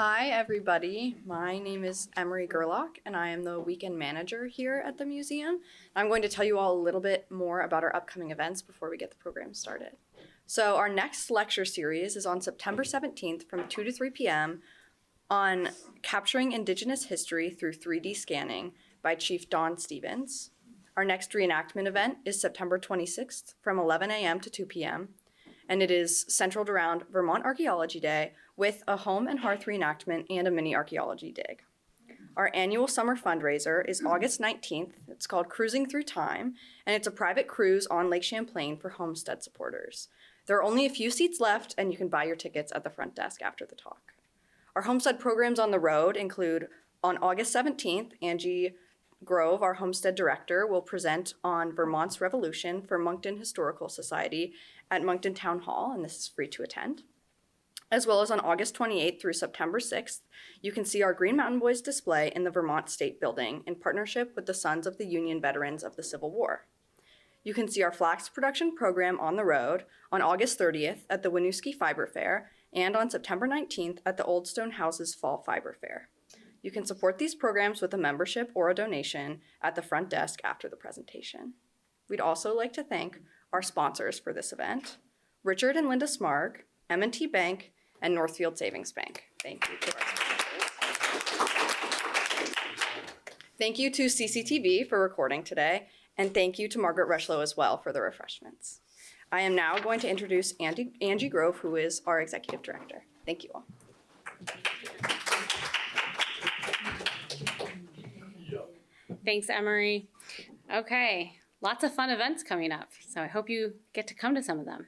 Hi, everybody. My name is Emery Gerlach, and I am the weekend manager here at the museum. I'm going to tell you all a little bit more about our upcoming events before we get the program started. So our next lecture series is on September 17th from 2 to 3 p.m. on Capturing Indigenous History Through 3D Scanning by Chief Don Stevens. Our next reenactment event is September 26th from 11 a.m. to 2 p.m., and it is centered around Vermont Archaeology Day with a home and hearth reenactment and a mini archaeology dig. Our annual summer fundraiser is August 19th. It's called Cruising Through Time, and it's a private cruise on Lake Champlain for Homestead supporters. There are only a few seats left, and you can buy your tickets at the front desk after the talk. Our Homestead programs on the road include, on August 17th, Angie Grove, our Homestead director, will present on Vermont's Revolution for Moncton Historical Society at Moncton Town Hall, and this is free to attend. As well as on August 28th through September 6th, you can see our Green Mountain Boys display in the Vermont State Building in partnership with the Sons of the Union Veterans of the Civil War. You can see our flax production program on the road on August 30th at the Winooski Fiber Fair and on September 19th at the Old Stone Houses Fall Fiber Fair. You can support these programs with a membership or a donation at the front desk after the presentation. We'd also like to thank our sponsors for this event, Richard and Linda Smarg, M&T Bank, and Northfield Savings Bank. Thank you to our sponsors. Thank you to CCTV for recording today, and thank you to Margaret Rushlow as well for the refreshments. I am now going to introduce Angie Grove, who is our executive director. Thank you all. Thanks, Emery. Okay, lots of fun events coming up, so I hope you get to come to some of them.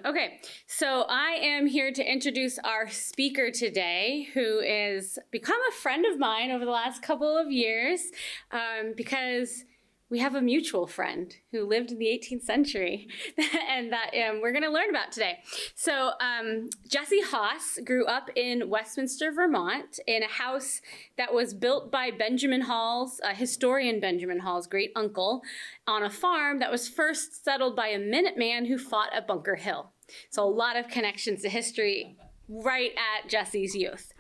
Okay, so I am here to introduce our speaker today, who has become a friend of mine over the last couple of years because we have a mutual friend who lived in the 18th century and that we're going to learn about today. So Jessie Haas grew up in Westminster, Vermont, in a house that was built by Benjamin Hall's, historian Benjamin Hall's great uncle, on a farm that was first settled by a Minuteman who fought at Bunker Hill. So a lot of connections to history right at Jessie's youth.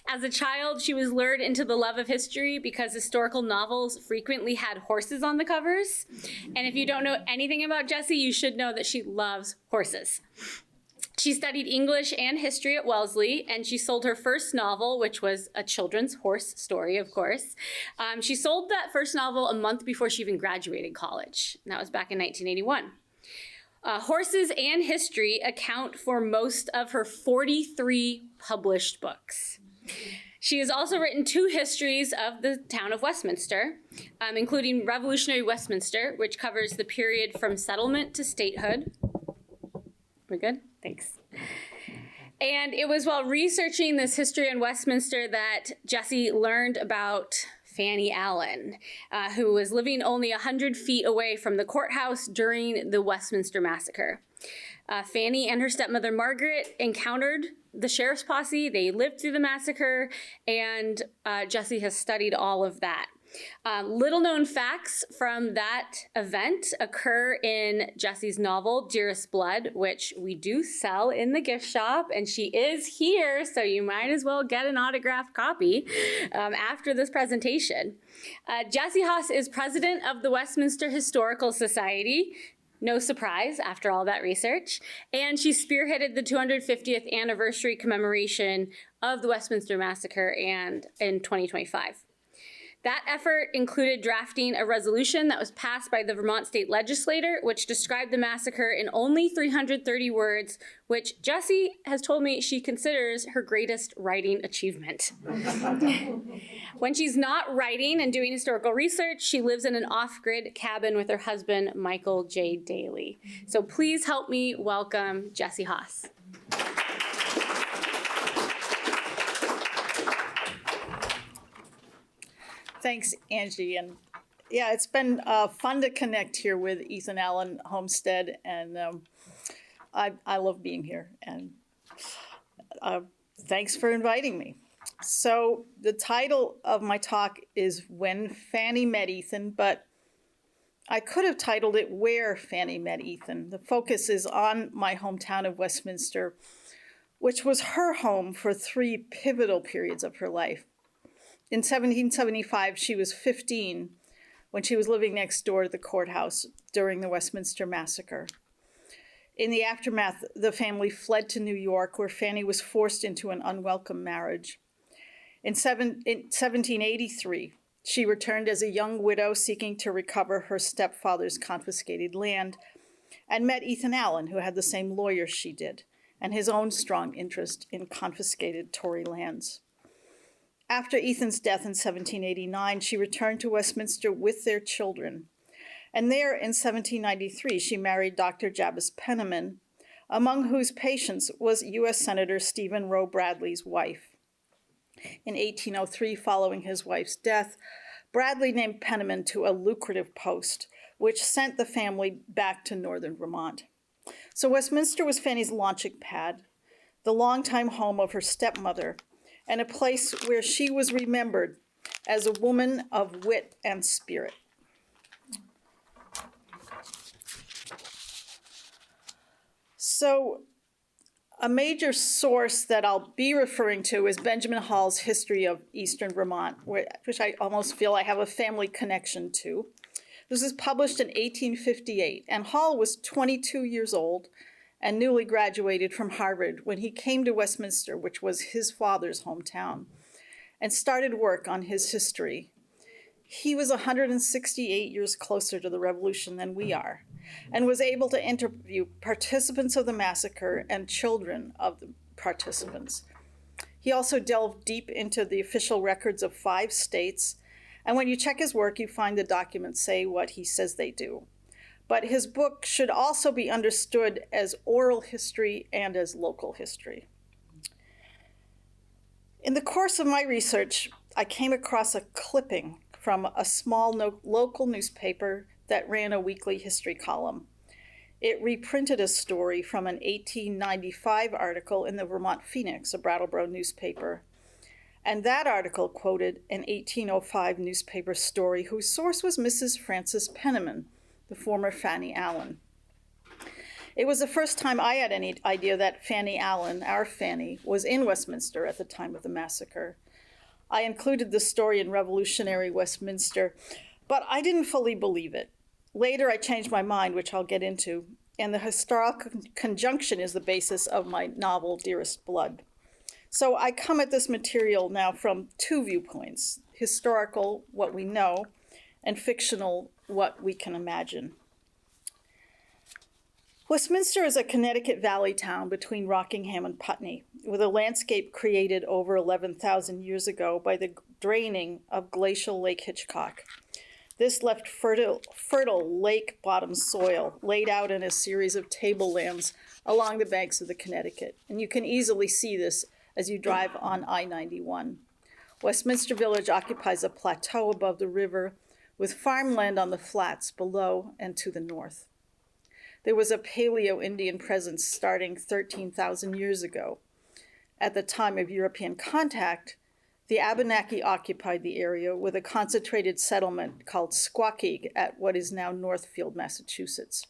As a child, she was lured into the love of history because historical novels frequently had horses on the covers. And if you don't know anything about Jessie, you should know that she loves horses. She studied English and history at Wellesley, and she sold her first novel, which was a children's horse story, of course. She sold that first novel a month before she even graduated college. And that was back in 1981. Horses and history account for most of her 43 published books. She has also written 2 histories of the town of Westminster, including Revolutionary Westminster, which covers the period from settlement to statehood. We're good? Thanks. And it was while researching this history in Westminster that Jessie learned about Fanny Allen, who was living only 100 feet away from the courthouse during the Westminster Massacre. Fanny and her stepmother Margaret encountered the sheriff's posse. They lived through the massacre, and Jessie has studied all of that. Little known facts from that event occur in Jessie's novel, Dearest Blood, which we do sell in the gift shop, and she is here, so you might as well get an autographed copy after this presentation. Jessie Haas is president of the Westminster Historical Society. No surprise after all that research. And she spearheaded the 250th anniversary commemoration of the Westminster Massacre and in 2025. That effort included drafting a resolution that was passed by the Vermont State Legislature, which described the massacre in only 330 words, which Jessie has told me she considers her greatest writing achievement. When she's not writing and doing historical research, she lives in an off-grid cabin with her husband, Michael J. Daly. So please help me welcome Jessie Haas. Thanks, Angie. And yeah, it's been fun to connect here with Ethan Allen Homestead, and I love being here. And thanks for inviting me. So the title of my talk is When Fanny Met Ethan, but I could have titled it Where Fanny Met Ethan. The focus is on my hometown of Westminster, which was her home for 3 pivotal periods of her life. In 1775, she was 15 when she was living next door to the courthouse during the Westminster Massacre. In the aftermath, the family fled to New York, where Fanny was forced into an unwelcome marriage. In 1783, she returned as a young widow seeking to recover her stepfather's confiscated land, and met Ethan Allen, who had the same lawyer she did, and his own strong interest in confiscated Tory lands. After Ethan's death in 1789, she returned to Westminster with their children. And there in 1793, she married Dr. Jabez Penniman, among whose patients was U.S. Senator Stephen Roe Bradley's wife. In 1803, following his wife's death, Bradley named Penniman to a lucrative post, which sent the family back to northern Vermont. So Westminster was Fanny's launching pad, the longtime home of her stepmother, and a place where she was remembered as a woman of wit and spirit. So a major source that I'll be referring to is Benjamin Hall's History of Eastern Vermont, which I almost feel I have a family connection to. This was published in 1858, and Hall was 22 years old and newly graduated from Harvard when he came to Westminster, which was his father's hometown, and started work on his history. He was 168 years closer to the Revolution than we are, and was able to interview participants of the massacre and children of the participants. He also delved deep into the official records of 5 states, and when you check his work, you find the documents say what he says they do. But his book should also be understood as oral history and as local history. In the course of my research, I came across a clipping from a small local newspaper that ran a weekly history column. It reprinted a story from an 1895 article in the Vermont Phoenix, a Brattleboro newspaper. And that article quoted an 1805 newspaper story whose source was Mrs. Frances Penniman, the former Fanny Allen. It was the first time I had any idea that Fanny Allen, our Fanny, was in Westminster at the time of the massacre. I included the story in Revolutionary Westminster, but I didn't fully believe it. Later, I changed my mind, which I'll get into, and the historical conjunction is the basis of my novel, Dearest Blood. So I come at this material now from 2 viewpoints: historical, what we know, and fictional, what we can imagine. Westminster is a Connecticut Valley town between Rockingham and Putney, with a landscape created over 11,000 years ago by the draining of glacial Lake Hitchcock. This left fertile lake bottom soil laid out in a series of tablelands along the banks of the Connecticut. And you can easily see this as you drive on I-91. Westminster Village occupies a plateau above the river with farmland on the flats below and to the north. There was a Paleo-Indian presence starting 13,000 years ago. At the time of European contact, the Abenaki occupied the area with a concentrated settlement called Squakeag at what is now Northfield, Massachusetts.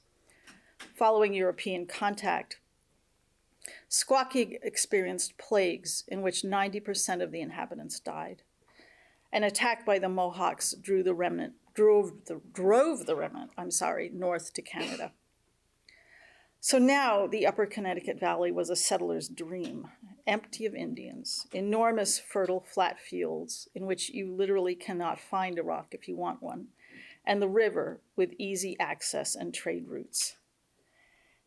Following European contact, Squakeag experienced plagues in which 90% of the inhabitants died. An attack by the Mohawks drove the remnant north to Canada. So now the upper Connecticut Valley was a settler's dream, empty of Indians, enormous fertile flat fields in which you literally cannot find a rock if you want one, and the river with easy access and trade routes.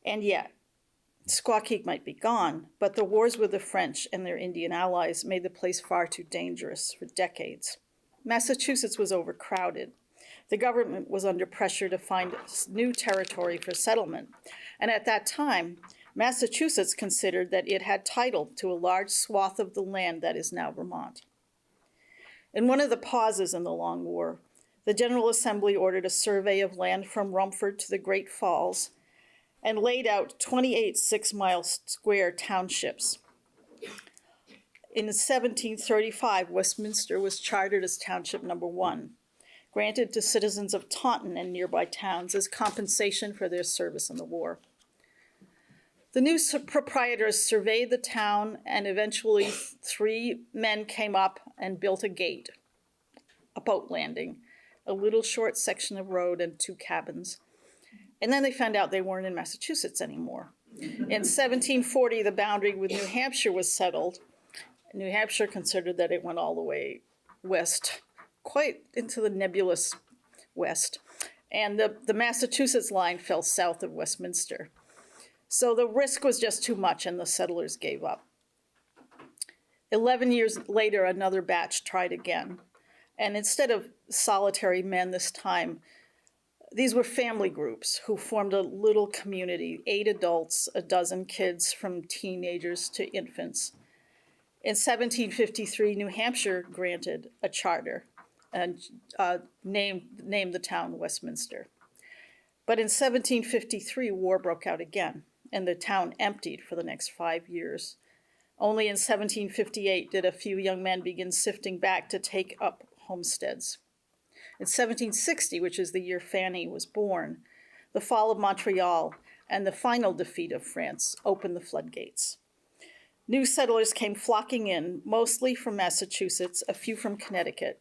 And yet, Squakeag might be gone, but the wars with the French and their Indian allies made the place far too dangerous for decades. Massachusetts was overcrowded. The government was under pressure to find new territory for settlement, and at that time, Massachusetts considered that it had title to a large swath of the land that is now Vermont. In one of the pauses in the Long War, the General Assembly ordered a survey of land from Rumford to the Great Falls and laid out 28 6-mile square townships. In 1735, Westminster was chartered as Township Number 1, granted to citizens of Taunton and nearby towns as compensation for their service in the war. The new proprietors surveyed the town, and eventually 3 men came up and built a gate, a boat landing, a little short section of road, and 2 cabins. And then they found out they weren't in Massachusetts anymore. In 1740, the boundary with New Hampshire was settled. New Hampshire considered that it went all the way west, quite into the nebulous west. And the Massachusetts line fell south of Westminster. So the risk was just too much, and the settlers gave up. 11 years later, another batch tried again. And instead of solitary men this time, these were family groups who formed a little community, 8 adults, a dozen kids from teenagers to infants. In 1753, New Hampshire granted a charter and named the town Westminster. But in 1753, war broke out again, and the town emptied for the next 5 years. Only in 1758 did a few young men begin sifting back to take up homesteads. In 1760, which is the year Fanny was born, the fall of Montreal and the final defeat of France opened the floodgates. New settlers came flocking in, mostly from Massachusetts, a few from Connecticut.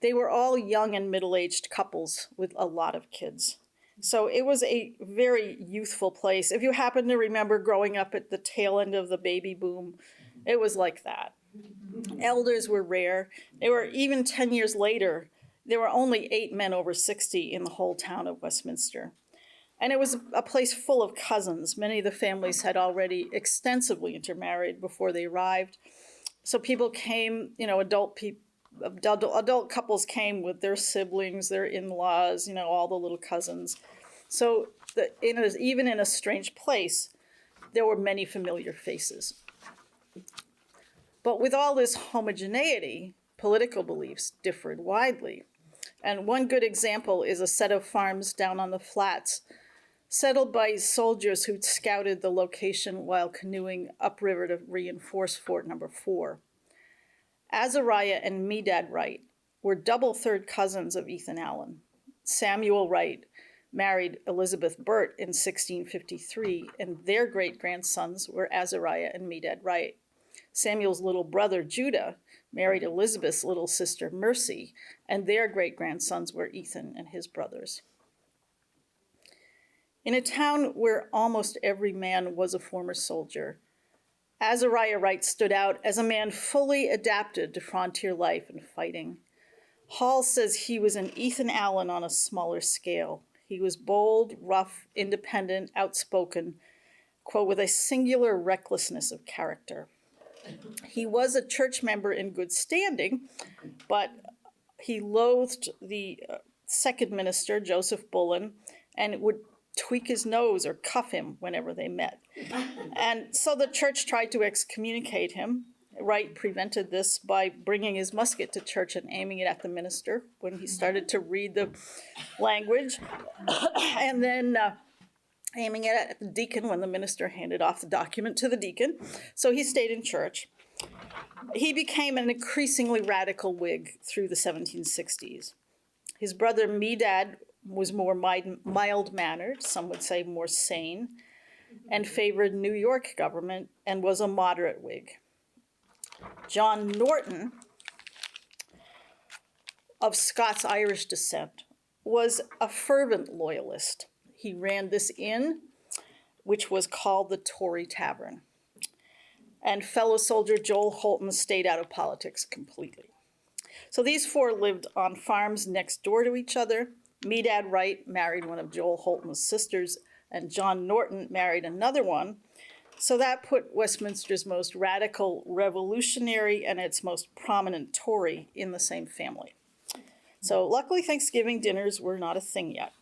They were all young and middle-aged couples with a lot of kids. So it was a very youthful place. If you happen to remember growing up at the tail end of the baby boom, it was like that. Elders were rare. They were, even 10 years later, there were only 8 men over 60 in the whole town of Westminster. And it was a place full of cousins. Many of the families had already extensively intermarried before they arrived. So people came, adult couples came with their siblings, their in-laws, all the little cousins. So even in a strange place, there were many familiar faces. But with all this homogeneity, political beliefs differed widely. And one good example is a set of farms down on the flats, settled by soldiers who'd scouted the location while canoeing upriver to reinforce Fort Number 4. Azariah and Medad Wright were double third cousins of Ethan Allen. Samuel Wright married Elizabeth Burt in 1653, and their great-grandsons were Azariah and Medad Wright. Samuel's little brother, Judah, married Elizabeth's little sister, Mercy, and their great-grandsons were Ethan and his brothers. In a town where almost every man was a former soldier, Azariah Wright stood out as a man fully adapted to frontier life and fighting. Hall says he was an Ethan Allen on a smaller scale. He was bold, rough, independent, outspoken, quote, with a singular recklessness of character. He was a church member in good standing, but he loathed the second minister, Joseph Bullen, and would tweak his nose or cuff him whenever they met. And so the church tried to excommunicate him. Wright prevented this by bringing his musket to church and aiming it at the minister when he started to read the language, and then aiming it at the deacon when the minister handed off the document to the deacon. So he stayed in church. He became an increasingly radical Whig through the 1760s. His brother Medad was more mild-mannered, some would say more sane, and favored New York government and was a moderate Whig. John Norton, of Scots-Irish descent, was a fervent loyalist. He ran this inn, which was called the Tory Tavern. And fellow soldier Joel Holton stayed out of politics completely. So these 4 lived on farms next door to each other. Medad Wright married one of Joel Holton's sisters, and John Norton married another one. So that put Westminster's most radical revolutionary and its most prominent Tory in the same family. So luckily, Thanksgiving dinners were not a thing yet.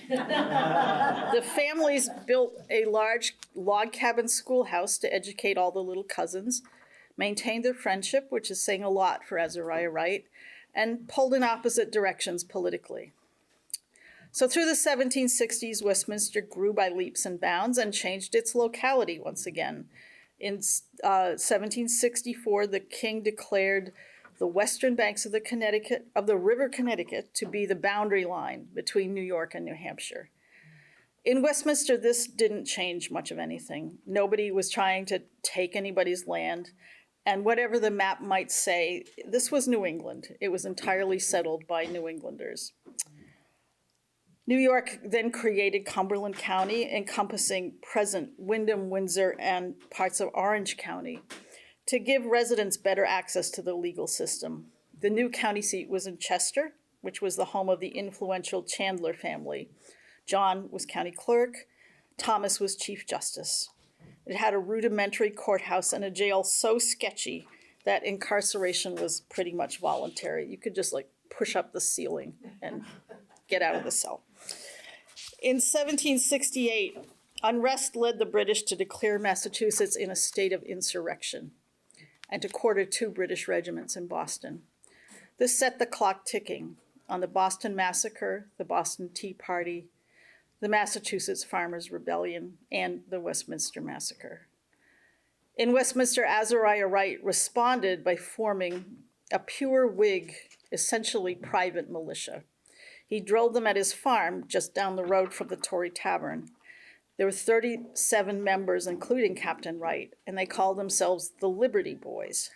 The families built a large log cabin schoolhouse to educate all the little cousins, maintained their friendship, which is saying a lot for Azariah Wright, and pulled in opposite directions politically. So through the 1760s, Westminster grew by leaps and bounds and changed its locality once again. In 1764, the king declared the western banks of the river Connecticut to be the boundary line between New York and New Hampshire. In Westminster, this didn't change much of anything. Nobody was trying to take anybody's land. And whatever the map might say, this was New England. It was entirely settled by New Englanders. New York then created Cumberland County, encompassing present Windham, Windsor, and parts of Orange County, to give residents better access to the legal system. The new county seat was in Chester, which was the home of the influential Chandler family. John was county clerk. Thomas was chief justice. It had a rudimentary courthouse and a jail so sketchy that incarceration was pretty much voluntary. You could just like push up the ceiling and get out of the cell. In 1768, unrest led the British to declare Massachusetts in a state of insurrection and to quarter 2 British regiments in Boston. This set the clock ticking on the Boston Massacre, the Boston Tea Party, the Massachusetts Farmers' Rebellion, and the Westminster Massacre. In Westminster, Azariah Wright responded by forming a pure Whig, essentially private militia. He drilled them at his farm just down the road from the Tory Tavern. There were 37 members, including Captain Wright, and they called themselves the Liberty Boys.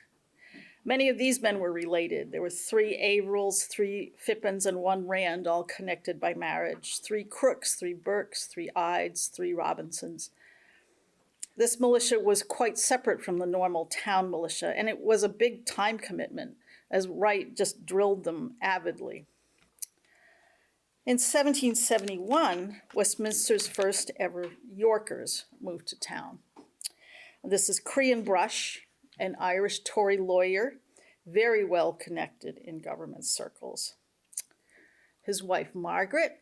Many of these men were related. There were 3 Averils, 3 Phippins, and 1 Rand, all connected by marriage, 3 Crooks, 3 Burkes, 3 Ides, 3 Robinsons. This militia was quite separate from the normal town militia, and it was a big time commitment, as Wright just drilled them avidly. In 1771, Westminster's first ever Yorkers moved to town. This is Crean Brush, an Irish Tory lawyer, very well connected in government circles. His wife, Margaret,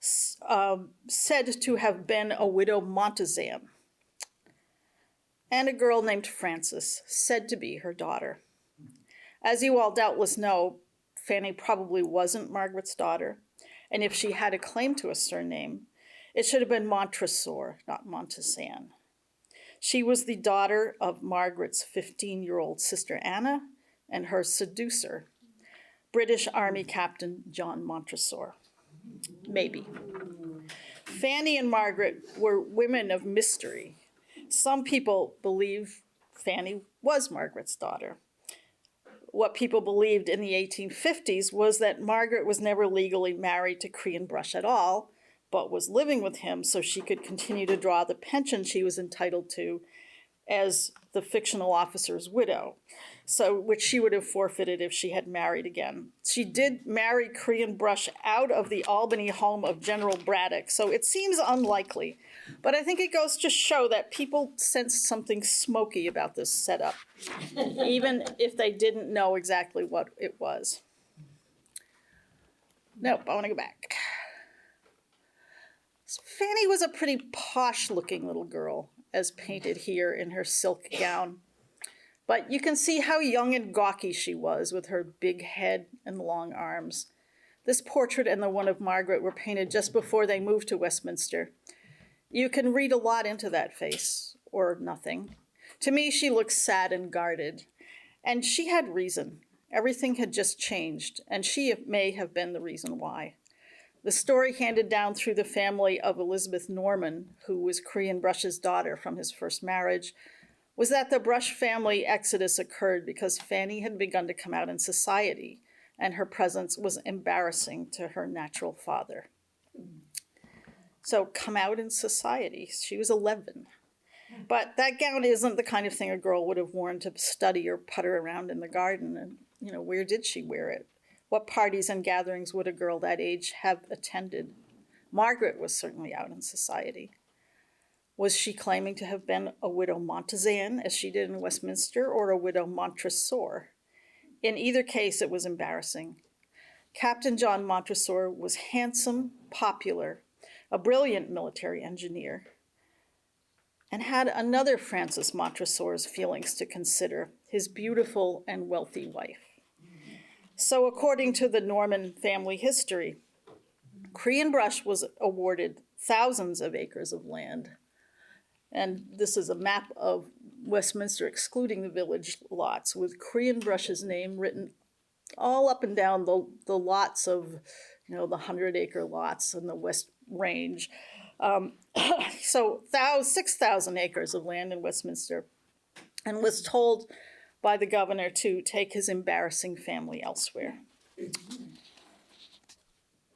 said to have been a widow Montezan, and a girl named Frances, said to be her daughter. As you all doubtless know, Fanny probably wasn't Margaret's daughter, and if she had a claim to a surname, it should have been Montresor, not Montezan. She was the daughter of Margaret's 15-year-old sister Anna and her seducer, British Army Captain John Montresor. Maybe. Fanny and Margaret were women of mystery. Some people believe Fanny was Margaret's daughter. What people believed in the 1850s was that Margaret was never legally married to Crean Brush at all, but was living with him so she could continue to draw the pension she was entitled to as the fictional officer's widow, so which she would have forfeited if she had married again. She did marry Crean Brush out of the Albany home of General Braddock, so it seems unlikely. But I think it goes to show that people sensed something smoky about this setup, even if they didn't know exactly what it was. Nope, I want to go back. Fanny was a pretty posh-looking little girl, as painted here in her silk gown. But you can see how young and gawky she was with her big head and long arms. This portrait and the one of Margaret were painted just before they moved to Westminster. You can read a lot into that face, or nothing. To me, she looked sad and guarded, and she had reason. Everything had just changed, and she may have been the reason why. The story handed down through the family of Elizabeth Norman, who was Crean Brush's daughter from his first marriage, was that the Brush family exodus occurred because Fanny had begun to come out in society, and her presence was embarrassing to her natural father. So come out in society. She was 11. But that gown isn't the kind of thing a girl would have worn to study or putter around in the garden. And, where did she wear it? What parties and gatherings would a girl that age have attended? Margaret was certainly out in society. Was she claiming to have been a widow Montezan, as she did in Westminster, or a widow Montresor? In either case, it was embarrassing. Captain John Montresor was handsome, popular, a brilliant military engineer, and had another Frances Montresor's feelings to consider, his beautiful and wealthy wife. So according to the Norman family history, Crean Brush was awarded thousands of acres of land. And this is a map of Westminster, excluding the village lots, with Crean Brush's name written all up and down the lots of, the 100-acre lots and the range. So 6,000 acres of land in Westminster, and was told by the governor to take his embarrassing family elsewhere.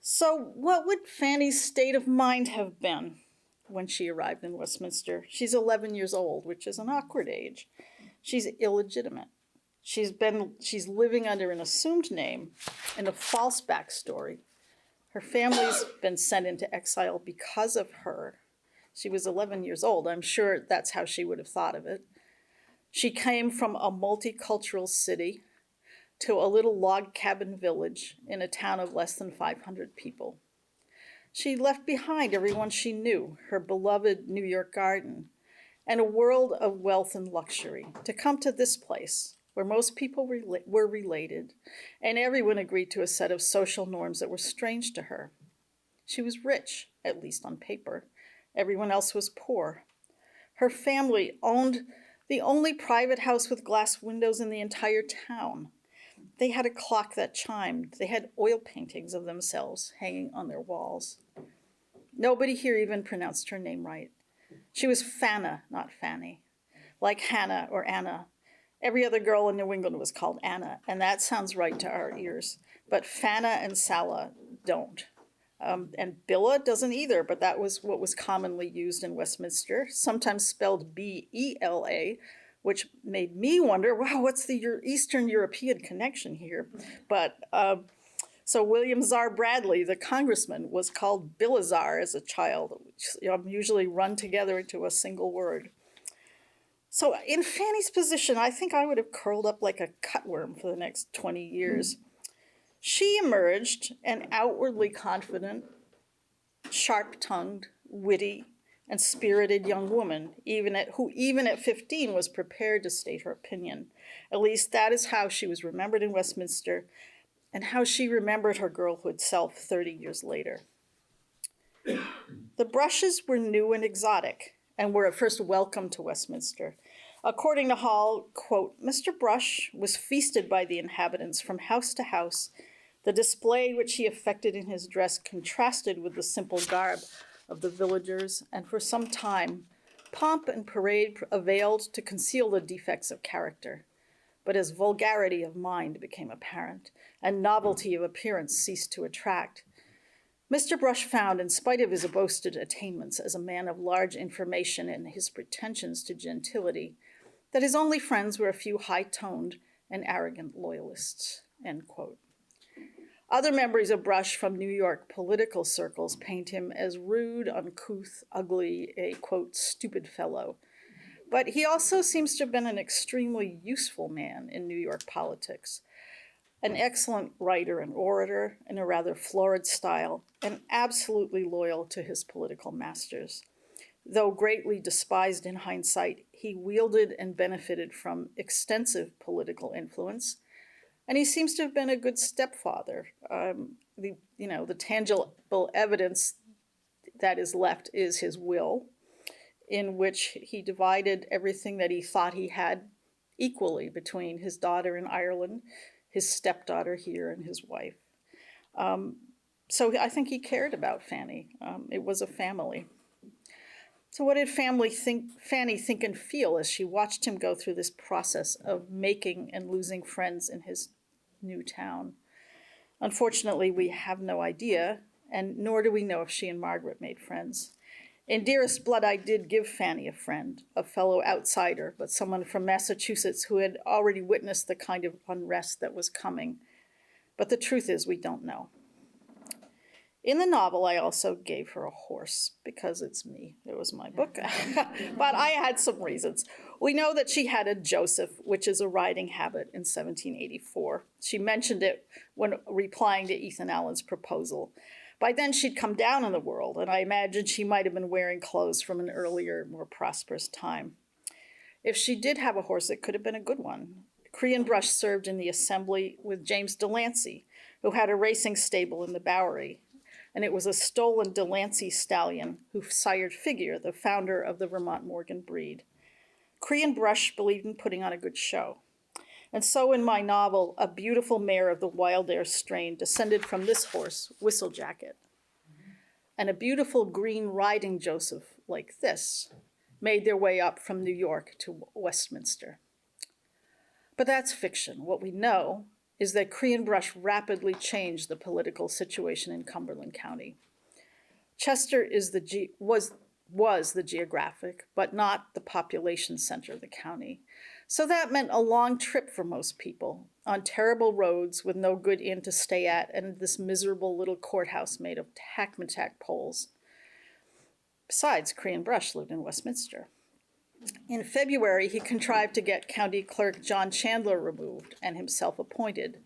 So what would Fanny's state of mind have been when she arrived in Westminster? She's 11 years old, which is an awkward age. She's illegitimate. She's living under an assumed name and a false backstory. Her family's been sent into exile because of her. She was 11 years old. I'm sure that's how she would have thought of it. She came from a multicultural city to a little log cabin village in a town of less than 500 people. She left behind everyone she knew, her beloved New York garden, and a world of wealth and luxury, to come to this place where most people were related, and everyone agreed to a set of social norms that were strange to her. She was rich, at least on paper. Everyone else was poor. Her family owned the only private house with glass windows in the entire town. They had a clock that chimed. They had oil paintings of themselves hanging on their walls. Nobody here even pronounced her name right. She was Fanna, not Fanny. Like Hannah or Anna. Every other girl in New England was called Anna, and that sounds right to our ears. But Fanna and Sala don't. And Billa doesn't either, but that was what was commonly used in Westminster, sometimes spelled B-E-L-A, which made me wonder, wow, what's the Eastern European connection here? But so William Czar Bradley, the congressman, was called Billazar as a child, which usually run together into a single word. So in Fanny's position, I think I would have curled up like a cutworm for the next 20 years. She emerged an outwardly confident, sharp-tongued, witty, and spirited young woman, who even at 15 was prepared to state her opinion. At least that is how she was remembered in Westminster, and how she remembered her girlhood self 30 years later. The Brushes were new and exotic, and were at first welcome to Westminster. According to Hall, quote, Mr. Brush was feasted by the inhabitants from house to house. The display which he affected in his dress contrasted with the simple garb of the villagers, and for some time, pomp and parade availed to conceal the defects of character. But as vulgarity of mind became apparent, and novelty of appearance ceased to attract, Mr. Brush found, in spite of his boasted attainments as a man of large information and his pretensions to gentility, that his only friends were a few high-toned and arrogant loyalists, end quote. Other members of Brush from New York political circles paint him as rude, uncouth, ugly, a, quote, stupid fellow. But he also seems to have been an extremely useful man in New York politics, an excellent writer and orator in a rather florid style, and absolutely loyal to his political masters. Though greatly despised in hindsight, he wielded and benefited from extensive political influence, and he seems to have been a good stepfather. The tangible evidence that is left is his will, in which he divided everything that he thought he had equally between his daughter in Ireland, his stepdaughter here, and his wife. So I think he cared about Fanny. It was a family. So what did Fanny think and feel as she watched him go through this process of making and losing friends in his new town? Unfortunately, we have no idea, and nor do we know if she and Margaret made friends. In Dearest Blood, I did give Fanny a friend, a fellow outsider, but someone from Massachusetts who had already witnessed the kind of unrest that was coming. But the truth is, we don't know. In the novel, I also gave her a horse, because it's me. It was my book. But I had some reasons. We know that she had a Joseph, which is a riding habit, in 1784. She mentioned it when replying to Ethan Allen's proposal. By then, she'd come down in the world, and I imagine she might have been wearing clothes from an earlier, more prosperous time. If she did have a horse, it could have been a good one. Crean Brush served in the assembly with James Delancey, who had a racing stable in the Bowery, and it was a stolen Delancey stallion who sired Figure, the founder of the Vermont Morgan breed. Crean Brush believed in putting on a good show. And so in my novel, a beautiful mare of the Wild Air strain descended from this horse, Whistlejacket. and a beautiful green riding Joseph like this made their way up from New York to Westminster. But that's fiction. What we know is that Korean brush rapidly changed the political situation in Cumberland County. Chester was the geographic, but not the population center of the county. So that meant a long trip for most people, on terrible roads with no good inn to stay at, and this miserable little courthouse made of hackmatack poles. Besides, Korean Brush lived in Westminster. In February, he contrived to get County Clerk John Chandler removed and himself appointed.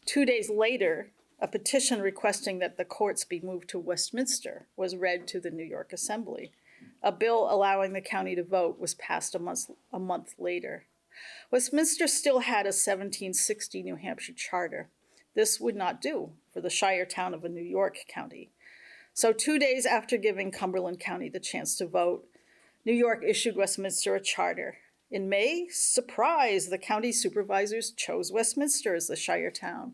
2 days later, a petition requesting that the courts be moved to Westminster was read to the New York Assembly. A bill allowing the county to vote was passed a month later. Westminster still had a 1760 New Hampshire charter. This would not do for the shire town of a New York county. So 2 days after giving Cumberland County the chance to vote, New York issued Westminster a charter. In May, surprise, the county supervisors chose Westminster as the shire town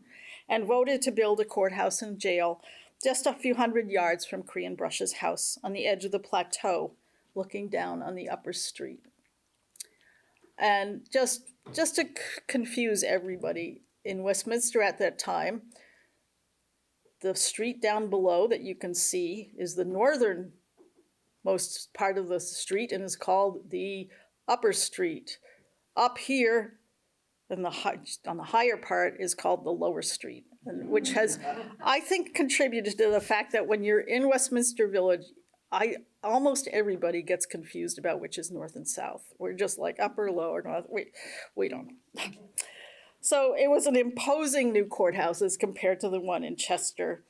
and voted to build a courthouse and jail just a few hundred yards from Korean Brush's house on the edge of the plateau, looking down on the upper street. And just to confuse everybody, in Westminster at that time, the street down below that you can see is the northernmost part of the street and is called the upper street. Up here, on the higher part, is called the lower street, which has, I think, contributed to the fact that when you're in Westminster Village, almost everybody gets confused about which is north and south. We're just like upper, lower, north. We don't know. So it was an imposing new courthouse as compared to the one in Chester,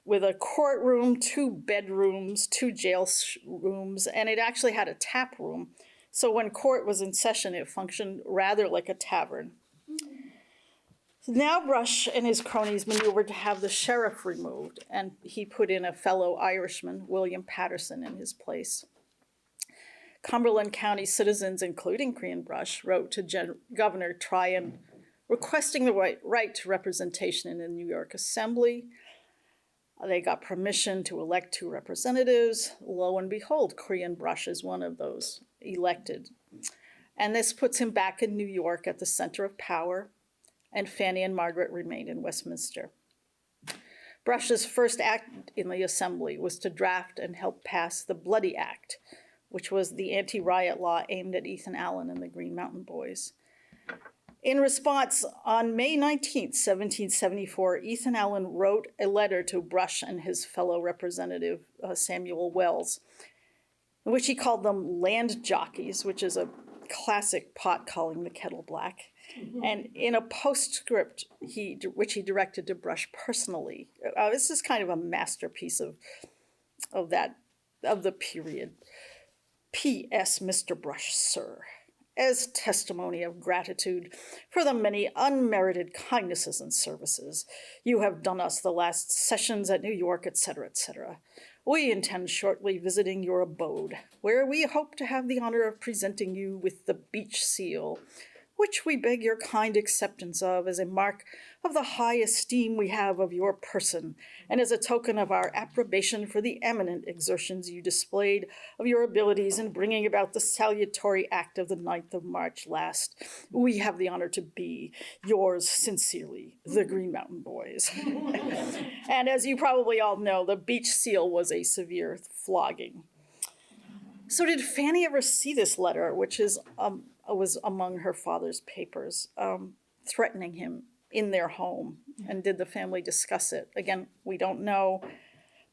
with a courtroom, 2 bedrooms, 2 jail rooms, and it actually had a tap room. So when court was in session, it functioned rather like a tavern. Now Brush and his cronies maneuvered to have the sheriff removed, and he put in a fellow Irishman, William Patterson, in his place. Cumberland County citizens, including Korean Brush, wrote to Governor Tryon requesting the right to representation in the New York Assembly. They got permission to elect 2 representatives. Lo and behold, Korean Brush is one of those elected. And this puts him back in New York at the center of power, and Fanny and Margaret remained in Westminster. Brush's first act in the Assembly was to draft and help pass the Bloody Act, which was the anti-riot law aimed at Ethan Allen and the Green Mountain Boys. In response, on May 19, 1774, Ethan Allen wrote a letter to Brush and his fellow representative, Samuel Wells, in which he called them land jockeys, which is a classic pot calling the kettle black. And in a postscript, which he directed to Brush personally, this is kind of a masterpiece of the period. P.S. Mr. Brush, sir, as testimony of gratitude for the many unmerited kindnesses and services you have done us the last sessions at New York, etc., etc. We intend shortly visiting your abode, where we hope to have the honor of presenting you with the Beech Seal, which we beg your kind acceptance of as a mark of the high esteem we have of your person, and as a token of our approbation for the eminent exertions you displayed of your abilities in bringing about the salutary act of the 9th of March last. We have the honor to be yours sincerely, the Green Mountain Boys. And as you probably all know, the Beech Seal was a severe flogging. So did Fanny ever see this letter, which was among her father's papers, threatening him in their home? And did the family discuss it? Again, we don't know,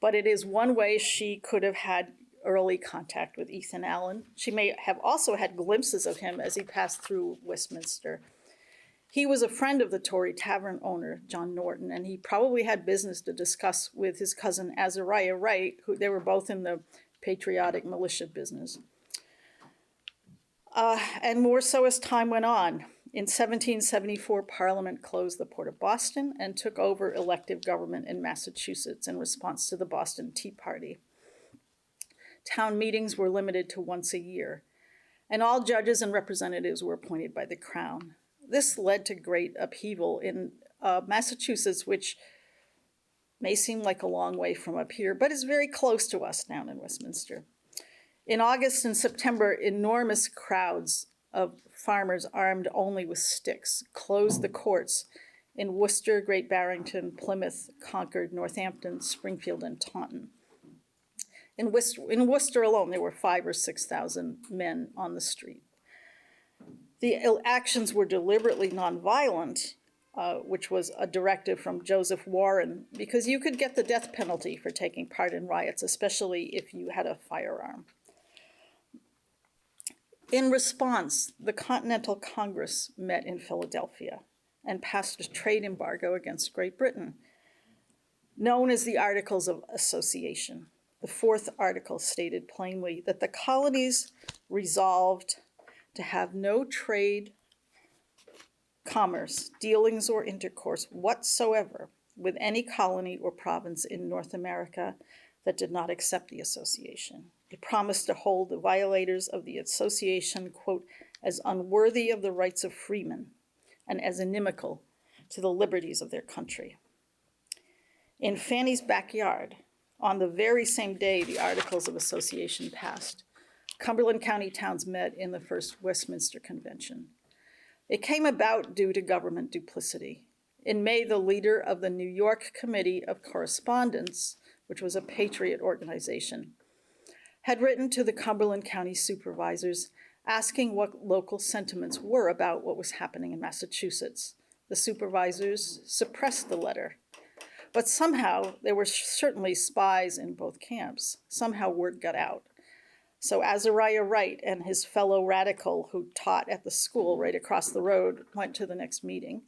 but it is one way she could have had early contact with Ethan Allen. She may have also had glimpses of him as he passed through Westminster. He was a friend of the Tory tavern owner, John Norton, and he probably had business to discuss with his cousin Azariah Wright, who they were both in the patriotic militia business. And more so as time went on. In 1774, Parliament closed the Port of Boston and took over elective government in Massachusetts in response to the Boston Tea Party. Town meetings were limited to once a year, and all judges and representatives were appointed by the Crown. This led to great upheaval in Massachusetts, which May seem like a long way from up here, but is very close to us down in Westminster. In August and September, enormous crowds of farmers armed only with sticks closed the courts in Worcester, Great Barrington, Plymouth, Concord, Northampton, Springfield, and Taunton. In Worcester alone, there were 5,000 or 6,000 men on the street. The actions were deliberately nonviolent, which was a directive from Joseph Warren, because you could get the death penalty for taking part in riots, especially if you had a firearm. In response, the Continental Congress met in Philadelphia and passed a trade embargo against Great Britain, known as the Articles of Association. The fourth article stated plainly that the colonies resolved to have no trade, commerce, dealings, or intercourse whatsoever with any colony or province in North America that did not accept the association. It promised to hold the violators of the association, quote, as unworthy of the rights of freemen and as inimical to the liberties of their country. In Fanny's backyard, on the very same day the Articles of Association passed, Cumberland County towns met in the first Westminster Convention. It came about due to government duplicity. In May, the leader of the New York Committee of Correspondence, which was a patriot organization, had written to the Cumberland County supervisors asking what local sentiments were about what was happening in Massachusetts. The supervisors suppressed the letter, but somehow there were certainly spies in both camps. Somehow word got out. So Azariah Wright and his fellow radical who taught at the school right across the road went to the next meeting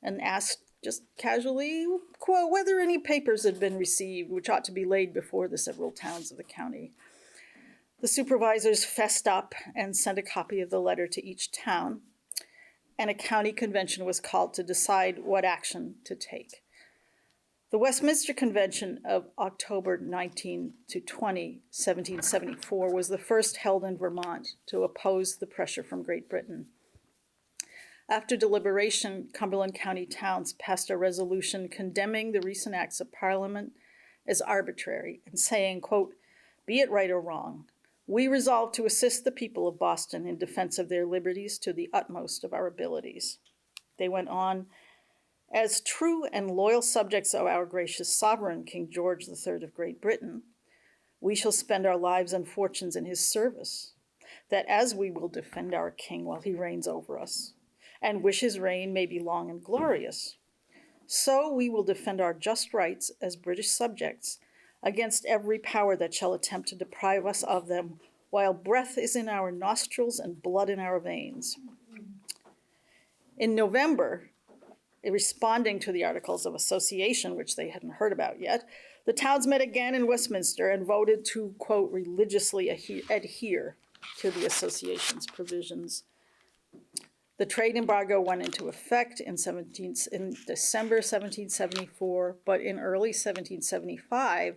and asked just casually, quote, whether any papers had been received which ought to be laid before the several towns of the county. The supervisors fessed up and sent a copy of the letter to each town, and a county convention was called to decide what action to take. The Westminster Convention of October 19 to 20, 1774, was the first held in Vermont to oppose the pressure from Great Britain. After deliberation, Cumberland County towns passed a resolution condemning the recent acts of Parliament as arbitrary and saying, quote, be it right or wrong, we resolve to assist the people of Boston in defense of their liberties to the utmost of our abilities. They went on, as true and loyal subjects of our gracious sovereign, King George III of Great Britain, we shall spend our lives and fortunes in his service, that as we will defend our king while he reigns over us, and wish his reign may be long and glorious, so we will defend our just rights as British subjects against every power that shall attempt to deprive us of them while breath is in our nostrils and blood in our veins. In November, responding to the Articles of Association, which they hadn't heard about yet, the towns met again in Westminster and voted to, quote, religiously adhere to the association's provisions. The trade embargo went into effect in December 1774, but in early 1775,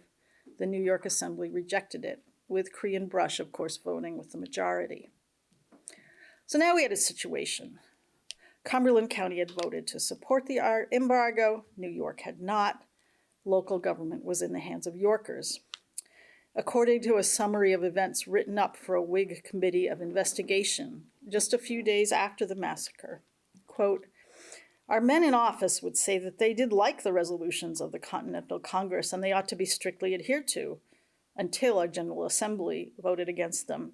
the New York Assembly rejected it, with Cree and Brush, of course, voting with the majority. So now we had a situation. Cumberland County had voted to support the embargo. New York had not. Local government was in the hands of Yorkers. According to a summary of events written up for a Whig committee of investigation just a few days after the massacre, quote, our men in office would say that they did like the resolutions of the Continental Congress and they ought to be strictly adhered to until our General Assembly voted against them.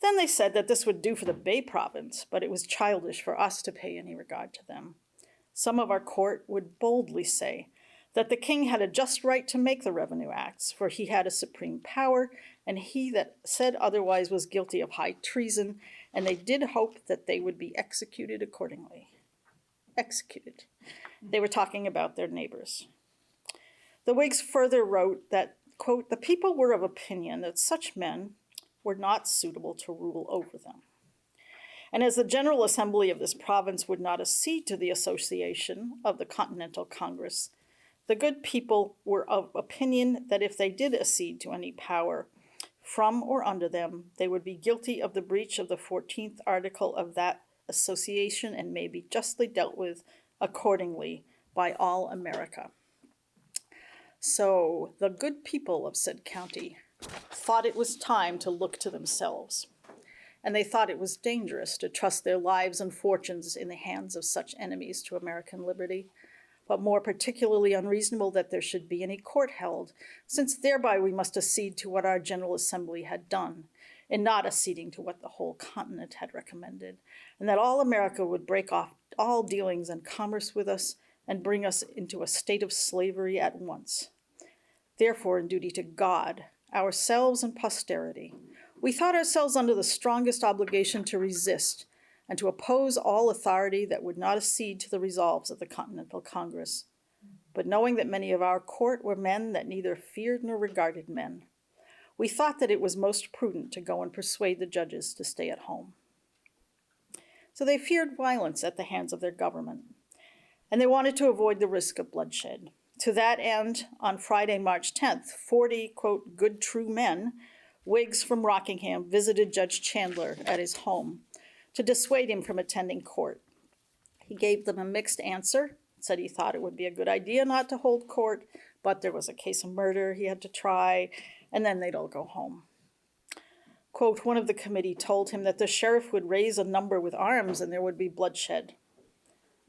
Then they said that this would do for the Bay Province, but it was childish for us to pay any regard to them. Some of our court would boldly say that the king had a just right to make the revenue acts, for he had a supreme power, and he that said otherwise was guilty of high treason, and they did hope that they would be executed accordingly. Executed. They were talking about their neighbors. The Whigs further wrote that, quote, the people were of opinion that such men were not suitable to rule over them. And as the General Assembly of this province would not accede to the association of the Continental Congress, the good people were of opinion that if they did accede to any power from or under them, they would be guilty of the breach of the 14th article of that association and may be justly dealt with accordingly by all America. So the good people of said county thought it was time to look to themselves, and they thought it was dangerous to trust their lives and fortunes in the hands of such enemies to American liberty, but more particularly unreasonable that there should be any court held, since thereby we must accede to what our General Assembly had done, and not acceding to what the whole continent had recommended, and that all America would break off all dealings and commerce with us and bring us into a state of slavery at once. Therefore, in duty to God, ourselves and posterity, we thought ourselves under the strongest obligation to resist and to oppose all authority that would not accede to the resolves of the Continental Congress. But knowing that many of our court were men that neither feared nor regarded men, we thought that it was most prudent to go and persuade the judges to stay at home. So they feared violence at the hands of their government, and they wanted to avoid the risk of bloodshed. To that end, on Friday, March 10th, 40, quote, good true men, Whigs from Rockingham, visited Judge Chandler at his home to dissuade him from attending court. He gave them a mixed answer, said he thought it would be a good idea not to hold court, but there was a case of murder he had to try, and then they'd all go home. Quote, one of the committee told him that the sheriff would raise a number with arms and there would be bloodshed.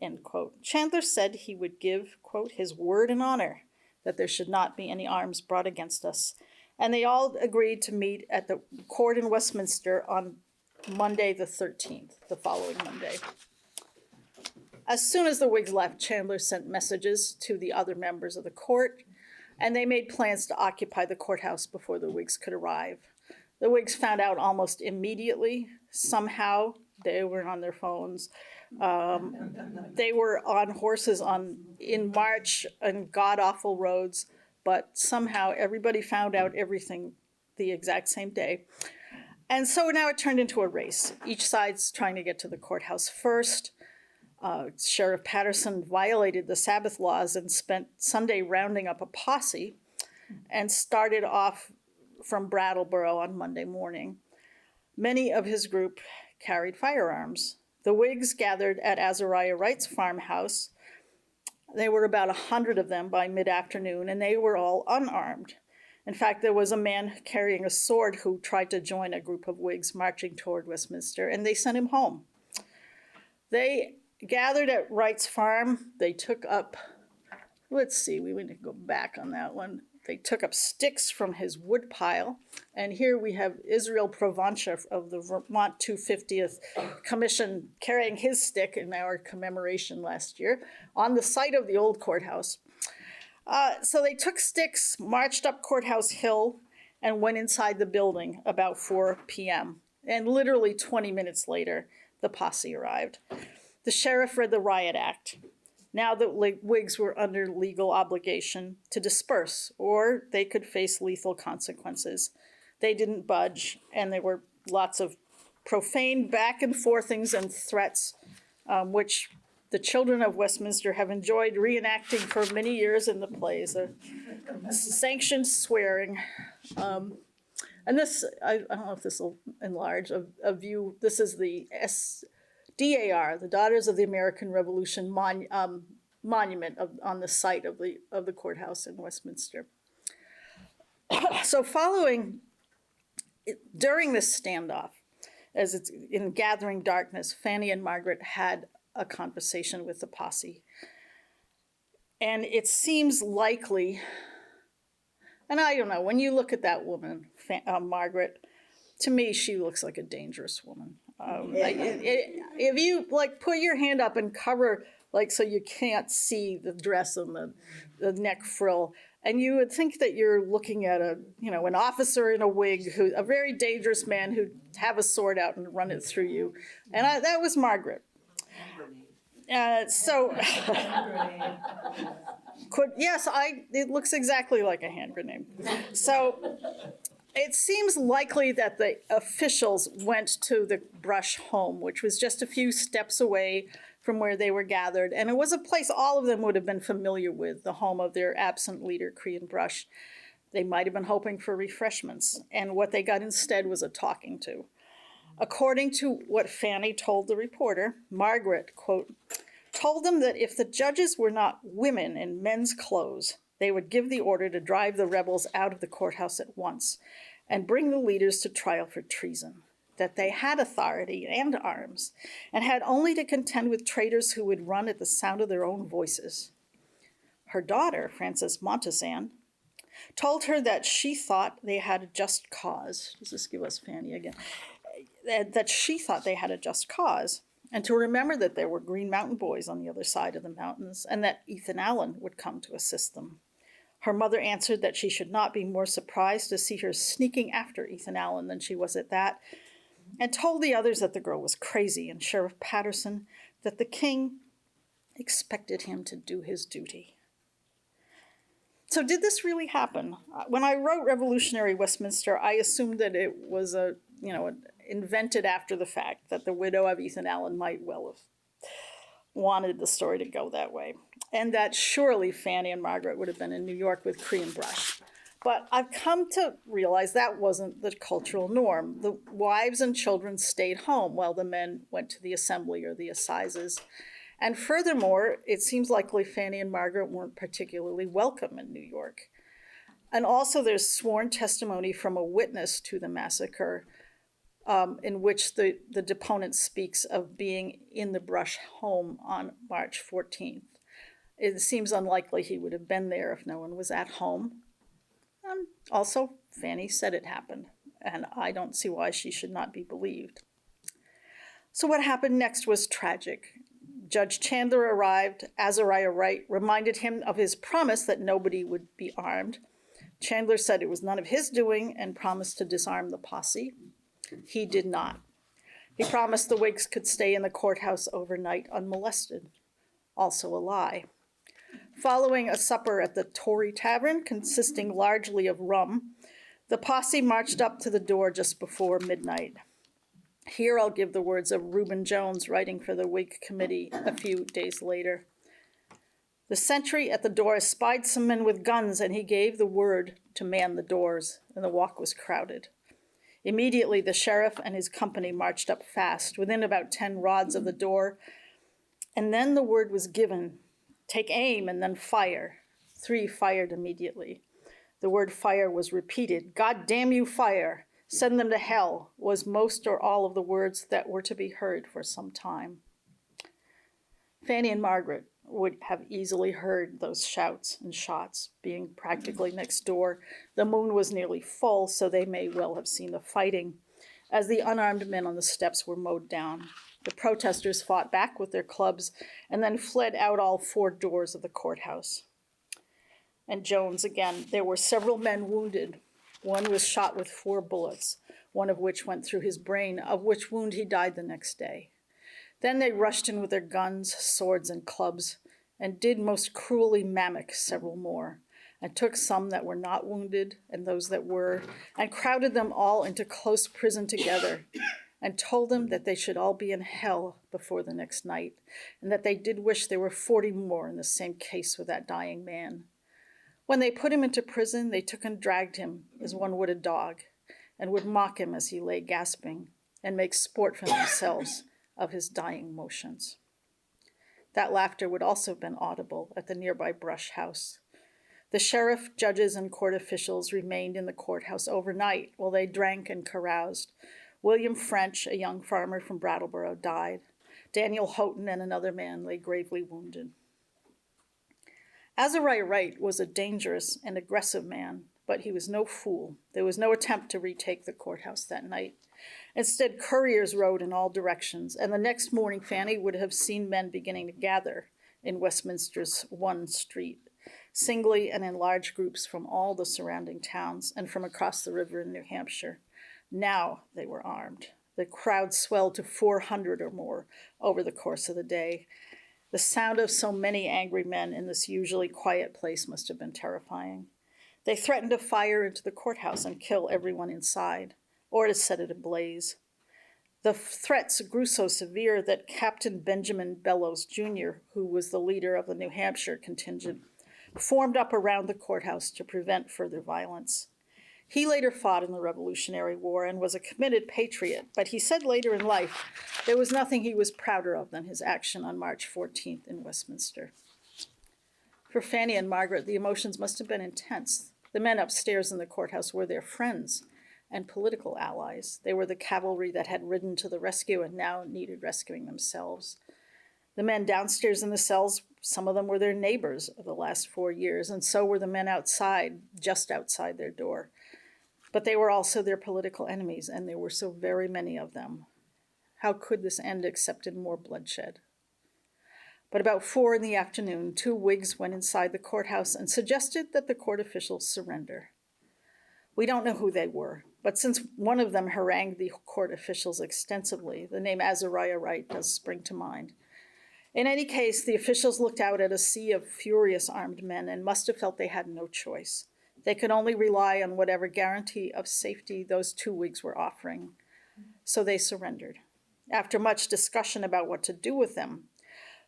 End quote. Chandler said he would give, quote, his word and honor that there should not be any arms brought against us. And they all agreed to meet at the court in Westminster on Monday the 13th, the following Monday. As soon as the Whigs left, Chandler sent messages to the other members of the court, and they made plans to occupy the courthouse before the Whigs could arrive. The Whigs found out almost immediately. Somehow, they were on their phones. They were on horses in March on god-awful roads, but somehow everybody found out everything the exact same day. And so now it turned into a race. Each side's trying to get to the courthouse first. Sheriff Patterson violated the Sabbath laws and spent Sunday rounding up a posse and started off from Brattleboro on Monday morning. Many of his group carried firearms. The Whigs gathered at Azariah Wright's farmhouse. There were about 100 of them by mid-afternoon, and they were all unarmed. In fact, there was a man carrying a sword who tried to join a group of Whigs marching toward Westminster, and they sent him home. They gathered at Wright's farm. They took up, let's see, we need to go back on that one. They took up sticks from his wood pile. And here we have Israel Provancha of the Vermont 250th Commission carrying his stick in our commemoration last year on the site of the old courthouse. So they took sticks, marched up Courthouse Hill, and went inside the building about 4 p.m. And literally 20 minutes later, the posse arrived. The sheriff read the riot act. Now the Whigs were under legal obligation to disperse, or they could face lethal consequences. They didn't budge, and there were lots of profane back and forthings and threats, which the children of Westminster have enjoyed reenacting for many years in the plays. Sanctioned swearing. And this, I don't know if this will enlarge a view. This is the DAR, the Daughters of the American Revolution monument on the site of the courthouse in Westminster. So during this standoff, as it's in gathering darkness, Fanny and Margaret had a conversation with the posse. And it seems likely, and I don't know, when you look at that woman, Margaret, to me, she looks like a dangerous woman. If you put your hand up and cover so you can't see the dress and the neck frill, and you would think that you're looking at an officer in a wig, a very dangerous man who'd have a sword out and run it through you, and that was Margaret. It looks exactly like a hand grenade. So. It seems likely that the officials went to the Brush home, which was just a few steps away from where they were gathered. And it was a place all of them would have been familiar with, the home of their absent leader, Crean Brush. They might have been hoping for refreshments. And what they got instead was a talking to. According to what Fanny told the reporter, Margaret, quote, told them that if the judges were not women in men's clothes, They would give the order to drive the rebels out of the courthouse at once and bring the leaders to trial for treason, that they had authority and arms and had only to contend with traitors who would run at the sound of their own voices. Her daughter, Frances Montezan, told her that she thought they had a just cause. Does this give us Fanny again? That she thought they had a just cause, and to remember that there were Green Mountain boys on the other side of the mountains, and that Ethan Allen would come to assist them. Her mother answered that she should not be more surprised to see her sneaking after Ethan Allen than she was at that, and told the others that the girl was crazy, and Sheriff Patterson that the king expected him to do his duty. So did this really happen? When I wrote Revolutionary Westminster, I assumed that it was invented after the fact, that the widow of Ethan Allen might well have wanted the story to go that way, and that surely Fanny and Margaret would have been in New York with Cree and Brush. But I've come to realize that wasn't the cultural norm. The wives and children stayed home while the men went to the assembly or the assizes. And furthermore, it seems likely Fanny and Margaret weren't particularly welcome in New York. And also there's sworn testimony from a witness to the massacre in which the deponent speaks of being in the Brush home on March 14th. It seems unlikely he would have been there if no one was at home. Also, Fanny said it happened, and I don't see why she should not be believed. So what happened next was tragic. Judge Chandler arrived. Azariah Wright reminded him of his promise that nobody would be armed. Chandler said it was none of his doing and promised to disarm the posse. He did not. He promised the Whigs could stay in the courthouse overnight unmolested. Also a lie. Following a supper at the Tory Tavern, consisting largely of rum, the posse marched up to the door just before midnight. Here I'll give the words of Reuben Jones, writing for the Whig committee a few days later. The sentry at the door espied some men with guns, and he gave the word to man the doors, and the walk was crowded. Immediately the sheriff and his company marched up fast, within about 10 rods of the door, and then the word was given, take aim and then fire. 3 fired immediately. The word fire was repeated. God damn you, fire! Send them to hell, was most or all of the words that were to be heard for some time. Fanny and Margaret would have easily heard those shouts and shots, being practically next door. The moon was nearly full, so they may well have seen the fighting, as the unarmed men on the steps were mowed down. The protesters fought back with their clubs and then fled out all 4 doors of the courthouse. And Jones again, there were several men wounded. One was shot with 4 bullets, one of which went through his brain, of which wound he died the next day. Then they rushed in with their guns, swords, and clubs, and did most cruelly mammock several more, and took some that were not wounded and those that were, and crowded them all into close prison together, and told them that they should all be in hell before the next night, and that they did wish there were 40 more in the same case with that dying man. When they put him into prison, they took and dragged him as one would a dog, and would mock him as he lay gasping, and make sport for themselves of his dying motions. That laughter would also have been audible at the nearby Brush house. The sheriff, judges, and court officials remained in the courthouse overnight while they drank and caroused. William French, a young farmer from Brattleboro, died. Daniel Houghton and another man lay gravely wounded. Azariah Wright was a dangerous and aggressive man, but he was no fool. There was no attempt to retake the courthouse that night. Instead, couriers rode in all directions, and the next morning Fanny would have seen men beginning to gather in Westminster's one street, singly and in large groups from all the surrounding towns and from across the river in New Hampshire. Now they were armed. The crowd swelled to 400 or more over the course of the day. The sound of so many angry men in this usually quiet place must have been terrifying. They threatened to fire into the courthouse and kill everyone inside, or to set it ablaze. The threats grew so severe that Captain Benjamin Bellows, Jr., who was the leader of the New Hampshire contingent, formed up around the courthouse to prevent further violence. He later fought in the Revolutionary War and was a committed patriot, but he said later in life there was nothing he was prouder of than his action on March 14th in Westminster. For Fanny and Margaret, the emotions must have been intense. The men upstairs in the courthouse were their friends and political allies. They were the cavalry that had ridden to the rescue and now needed rescuing themselves. The men downstairs in the cells, some of them were their neighbors of the last 4 years, and so were the men outside, just outside their door. But they were also their political enemies, and there were so very many of them. How could this end except in more bloodshed? But about 4 p.m, 2 Whigs went inside the courthouse and suggested that the court officials surrender. We don't know who they were, but since one of them harangued the court officials extensively, the name Azariah Wright does spring to mind. In any case, the officials looked out at a sea of furious armed men and must have felt they had no choice. They could only rely on whatever guarantee of safety those 2 Whigs were offering. So they surrendered. After much discussion about what to do with them,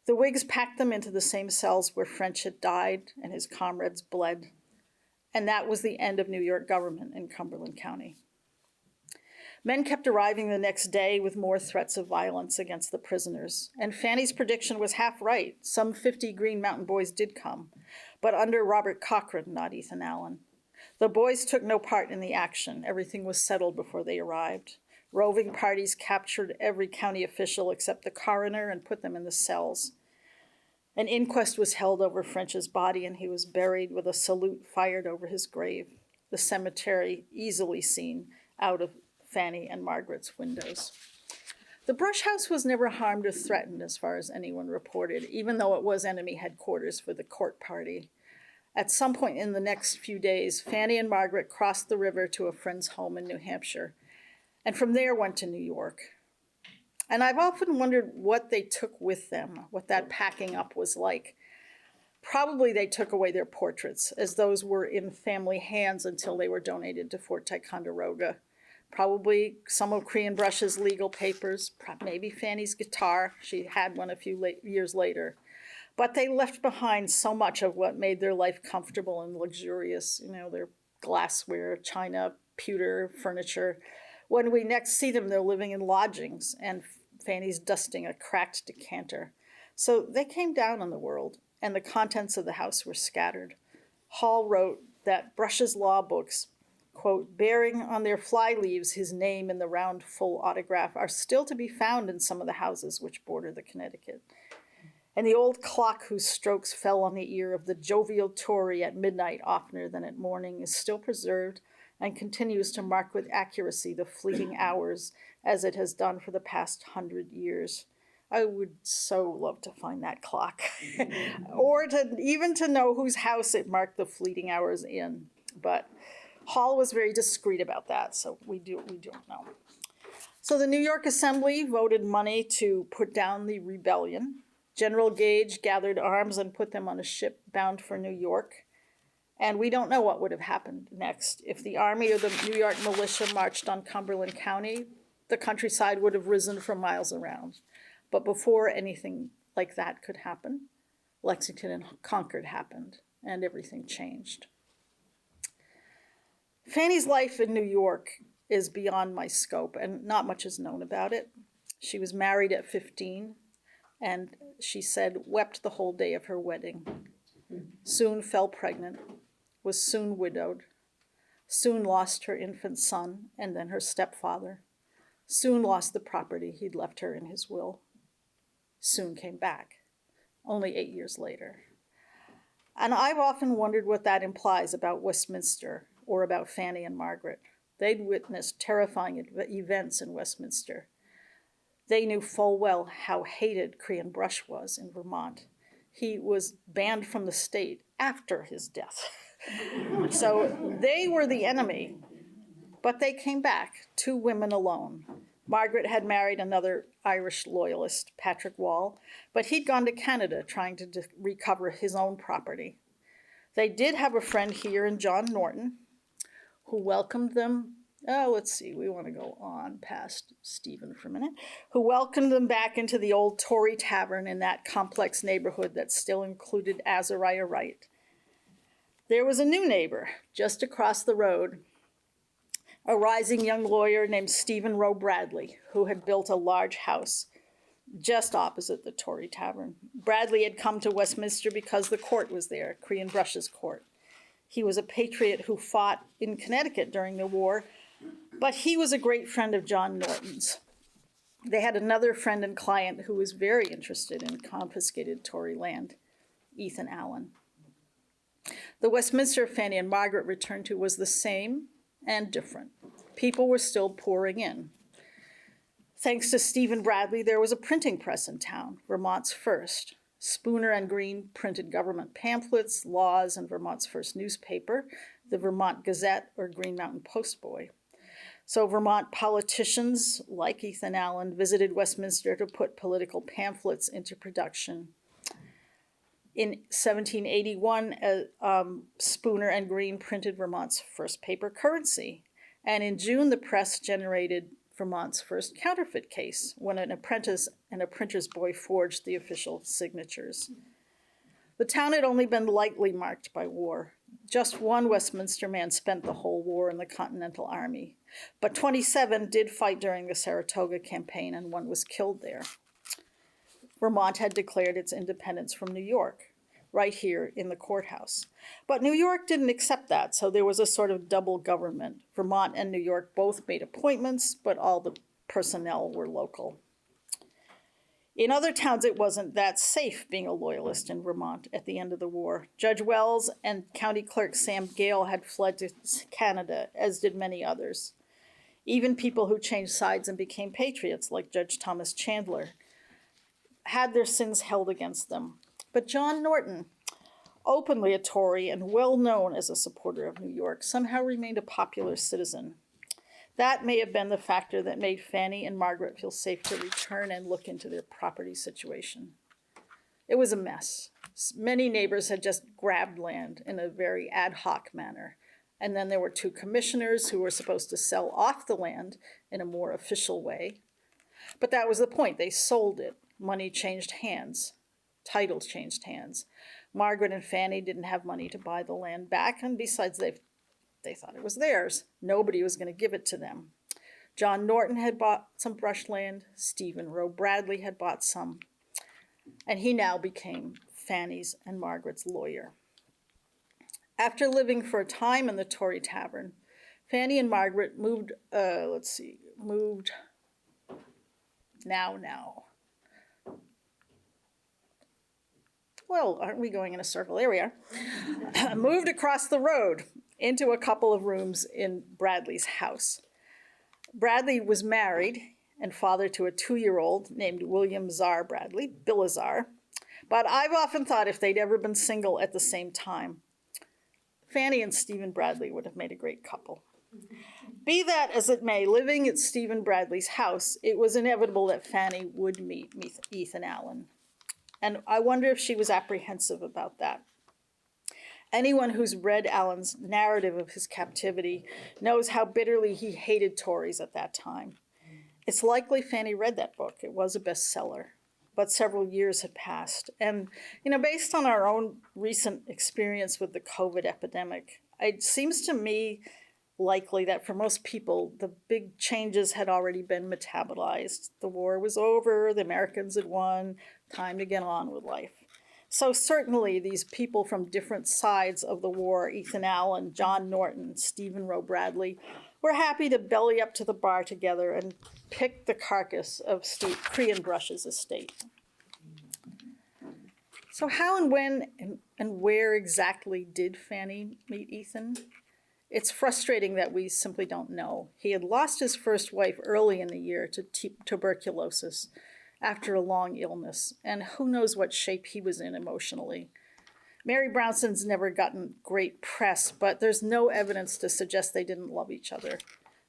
the Whigs packed them into the same cells where French had died and his comrades bled. And that was the end of New York government in Cumberland County. Men kept arriving the next day with more threats of violence against the prisoners. And Fanny's prediction was half right. Some 50 Green Mountain Boys did come, but under Robert Cochran, not Ethan Allen. The boys took no part in the action. Everything was settled before they arrived. Roving parties captured every county official except the coroner and put them in the cells. An inquest was held over French's body, and he was buried with a salute fired over his grave, the cemetery easily seen out of Fanny and Margaret's windows. The brush house was never harmed or threatened as far as anyone reported, even though it was enemy headquarters for the court party. At some point in the next few days, Fanny and Margaret crossed the river to a friend's home in New Hampshire, and from there went to New York. And I've often wondered what they took with them, what that packing up was like. Probably they took away their portraits, as those were in family hands until they were donated to Fort Ticonderoga. Probably some of Cree and Brush's legal papers, maybe Fanny's guitar. She had one a few years later. But they left behind so much of what made their life comfortable and luxurious, their glassware, china, pewter, furniture. When we next see them, they're living in lodgings, and Fanny's dusting a cracked decanter. So they came down on the world, and the contents of the house were scattered. Hall wrote that Brush's law books, quote, bearing on their fly leaves his name in the round full autograph, are still to be found in some of the houses which border the Connecticut. And the old clock whose strokes fell on the ear of the jovial Tory at midnight oftener than at morning is still preserved and continues to mark with accuracy the fleeting hours as it has done for the past 100 years. I would so love to find that clock, or even to know whose house it marked the fleeting hours in. But Hall was very discreet about that, so we don't know. So the New York Assembly voted money to put down the rebellion. General Gage gathered arms and put them on a ship bound for New York. And we don't know what would have happened next. If the army or the New York militia marched on Cumberland County, the countryside would have risen for miles around. But before anything like that could happen, Lexington and Concord happened, and everything changed. Fanny's life in New York is beyond my scope, and not much is known about it. She was married at 15, and she said, wept the whole day of her wedding. Soon fell pregnant, was soon widowed, soon lost her infant son and then her stepfather, soon lost the property he'd left her in his will, soon came back, only 8 years later. And I've often wondered what that implies about Westminster or about Fanny and Margaret. They'd witnessed terrifying events in Westminster. They knew full well how hated Cree and Brush was in Vermont. He was banned from the state after his death. So they were the enemy, but they came back, 2 women alone. Margaret had married another Irish loyalist, Patrick Wall, but he'd gone to Canada trying to recover his own property. They did have a friend here in John Norton who welcomed them. We want to go on past Stephen for a minute, who welcomed them back into the old Tory tavern in that complex neighborhood that still included Azariah Wright. There was a new neighbor just across the road, a rising young lawyer named Stephen Rowe Bradley, who had built a large house just opposite the Tory Tavern. Bradley had come to Westminster because the court was there, Crean Brush's court. He was a patriot who fought in Connecticut during the war, but he was a great friend of John Norton's. They had another friend and client who was very interested in confiscated Tory land, Ethan Allen. The Westminster Fanny and Margaret returned to was the same and different. People were still pouring in. Thanks to Stephen Bradley, there was a printing press in town, Vermont's first. Spooner and Green printed government pamphlets, laws, and Vermont's first newspaper, the Vermont Gazette or Green Mountain Postboy. So Vermont politicians, like Ethan Allen, visited Westminster to put political pamphlets into production. In 1781, Spooner and Green printed Vermont's first paper currency. And in June, the press generated Vermont's first counterfeit case when an apprentice and a printer's boy forged the official signatures. The town had only been lightly marked by war. Just one Westminster man spent the whole war in the Continental Army, but 27 did fight during the Saratoga campaign, and one was killed there. Vermont had declared its independence from New York, right here in the courthouse. But New York didn't accept that, so there was a sort of double government. Vermont and New York both made appointments, but all the personnel were local. In other towns, it wasn't that safe being a loyalist in Vermont at the end of the war. Judge Wells and County Clerk Sam Gale had fled to Canada, as did many others. Even people who changed sides and became patriots, like Judge Thomas Chandler, had their sins held against them. But John Norton, openly a Tory and well known as a supporter of New York, somehow remained a popular citizen. That may have been the factor that made Fanny and Margaret feel safe to return and look into their property situation. It was a mess. Many neighbors had just grabbed land in a very ad hoc manner. And then there were two commissioners who were supposed to sell off the land in a more official way. But that was the point. They sold it. Money changed hands. Titles changed hands. Margaret and Fanny didn't have money to buy the land back, and besides, they thought it was theirs. Nobody was going to give it to them. John Norton had bought some brush land. Stephen Rowe Bradley had bought some. And he now became Fanny's and Margaret's lawyer. After living for a time in the Tory Tavern, Fanny and Margaret moved well, aren't we going in a circle? There we are. Moved across the road into a couple of rooms in Bradley's house. Bradley was married and father to a 2-year-old named William Czar Bradley, Bilazar. But I've often thought if they'd ever been single at the same time, Fanny and Stephen Bradley would have made a great couple. Be that as it may, living at Stephen Bradley's house, it was inevitable that Fanny would meet Ethan Allen. And I wonder if she was apprehensive about that. Anyone who's read Allen's narrative of his captivity knows how bitterly he hated Tories at that time. It's likely Fanny read that book. It was a bestseller. But several years had passed. And, based on our own recent experience with the COVID epidemic, it seems to me likely that for most people, the big changes had already been metabolized. The war was over, the Americans had won, time to get on with life. So certainly these people from different sides of the war, Ethan Allen, John Norton, Stephen Rowe Bradley, were happy to belly up to the bar together and pick the carcass of Crean Brush's estate. So how and when and where exactly did Fanny meet Ethan? It's frustrating that we simply don't know. He had lost his first wife early in the year to tuberculosis after a long illness, and who knows what shape he was in emotionally. Mary Brownson's never gotten great press, but there's no evidence to suggest they didn't love each other.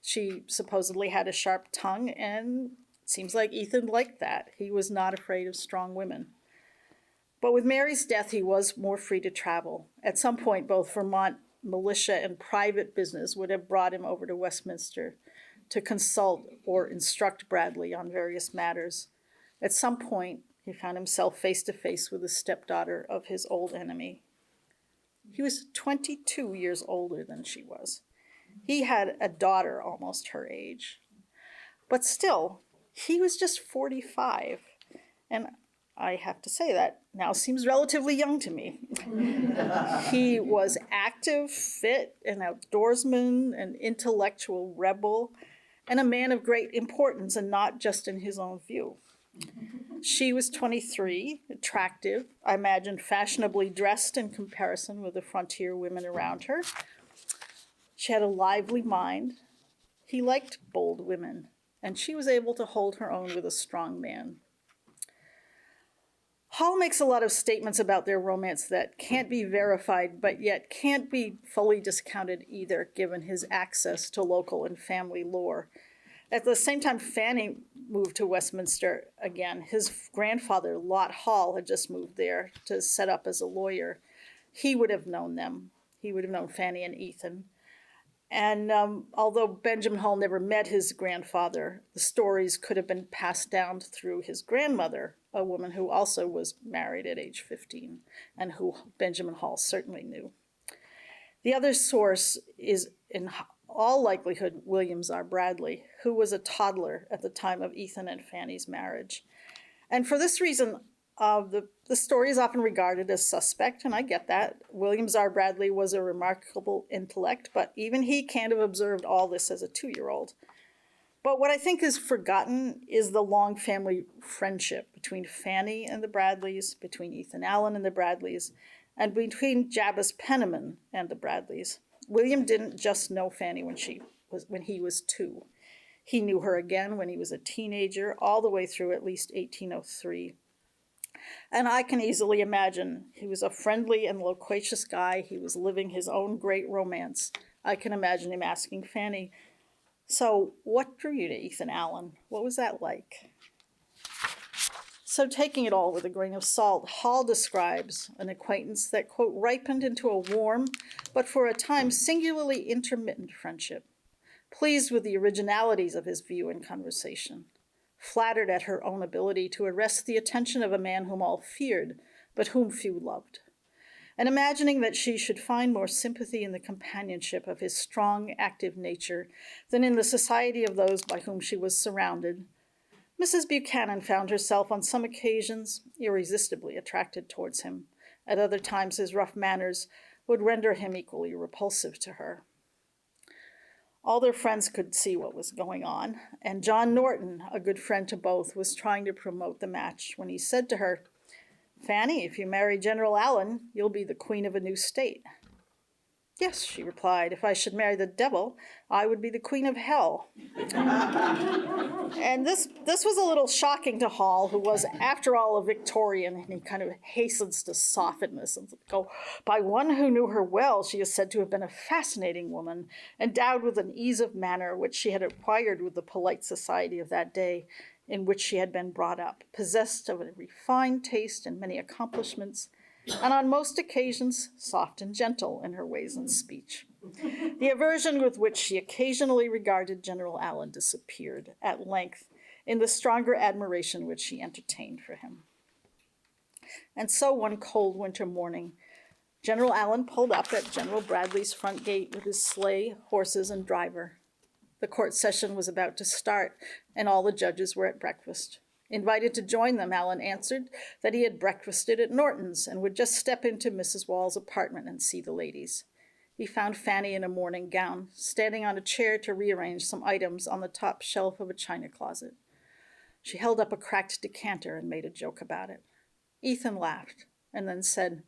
She supposedly had a sharp tongue, and it seems like Ethan liked that. He was not afraid of strong women. But with Mary's death, he was more free to travel. At some point, both Vermont militia and private business would have brought him over to Westminster to consult or instruct Bradley on various matters. At some point, he found himself face to face with the stepdaughter of his old enemy. He was 22 years older than she was. He had a daughter almost her age. But still, he was just 45. And I have to say that now seems relatively young to me. He was active, fit, an outdoorsman, an intellectual rebel, and a man of great importance, and not just in his own view. She was 23, attractive, I imagine fashionably dressed in comparison with the frontier women around her. She had a lively mind. He liked bold women, and she was able to hold her own with a strong man. Hall makes a lot of statements about their romance that can't be verified, but yet can't be fully discounted either, given his access to local and family lore. At the same time Fanny moved to Westminster again, his grandfather, Lot Hall, had just moved there to set up as a lawyer. He would have known them. He would have known Fanny and Ethan. And although Benjamin Hall never met his grandfather, the stories could have been passed down through his grandmother, a woman who also was married at age 15, and who Benjamin Hall certainly knew. The other source is, in all likelihood, William Czar Bradley, who was a toddler at the time of Ethan and Fanny's marriage. And for this reason, the story is often regarded as suspect, and I get that. William Czar Bradley was a remarkable intellect, but even he can't have observed all this as a 2-year-old. But what I think is forgotten is the long family friendship between Fanny and the Bradleys, between Ethan Allen and the Bradleys, and between Jabez Penniman and the Bradleys. William didn't just know Fanny when he was 2. He knew her again when he was a teenager, all the way through at least 1803. And I can easily imagine he was a friendly and loquacious guy. He was living his own great romance. I can imagine him asking Fanny, "So what drew you to Ethan Allen? What was that like?" So taking it all with a grain of salt, Hall describes an acquaintance that, quote, ripened into a warm, but for a time singularly intermittent friendship, pleased with the originalities of his view and conversation, flattered at her own ability to arrest the attention of a man whom all feared, but whom few loved, and imagining that she should find more sympathy in the companionship of his strong, active nature than in the society of those by whom she was surrounded, Mrs. Buchanan found herself on some occasions irresistibly attracted towards him. At other times his rough manners would render him equally repulsive to her. All their friends could see what was going on, and John Norton, a good friend to both, was trying to promote the match when he said to her, "Fanny, if you marry General Allen, you'll be the queen of a new state." "Yes," she replied, "if I should marry the devil, I would be the queen of hell." And this was a little shocking to Hall, who was, after all, a Victorian, and he kind of hastens to soften this and go, "By one who knew her well, she is said to have been a fascinating woman, endowed with an ease of manner which she had acquired with the polite society of that day in which she had been brought up, possessed of a refined taste and many accomplishments, and on most occasions soft and gentle in her ways and speech." The aversion with which she occasionally regarded General Allen disappeared at length in the stronger admiration which she entertained for him. And so one cold winter morning, General Allen pulled up at General Bradley's front gate with his sleigh, horses, and driver. The court session was about to start, and all the judges were at breakfast. Invited to join them, Allen answered that he had breakfasted at Norton's and would just step into Mrs. Wall's apartment and see the ladies. He found Fanny in a morning gown, standing on a chair to rearrange some items on the top shelf of a china closet. She held up a cracked decanter and made a joke about it. Ethan laughed and then said,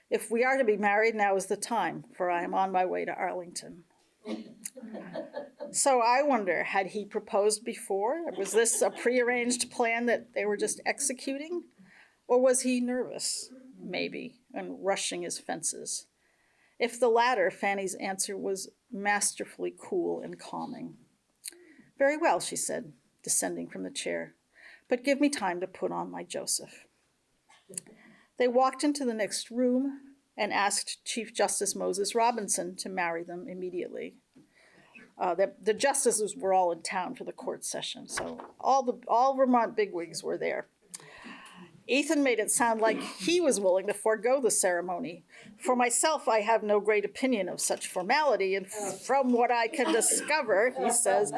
"If we are to be married, now is the time, for I am on my way to Arlington." So I wonder, had he proposed before? Was this a prearranged plan that they were just executing? Or was he nervous, maybe, and rushing his fences? If the latter, Fanny's answer was masterfully cool and calming. "Very well," she said, descending from the chair, "but give me time to put on my Joseph." They walked into the next room and asked Chief Justice Moses Robinson to marry them immediately. The justices were all in town for the court session, so all Vermont bigwigs were there. Ethan made it sound like he was willing to forego the ceremony. For myself, I have no great opinion of such formality, and from what I can discover, he says,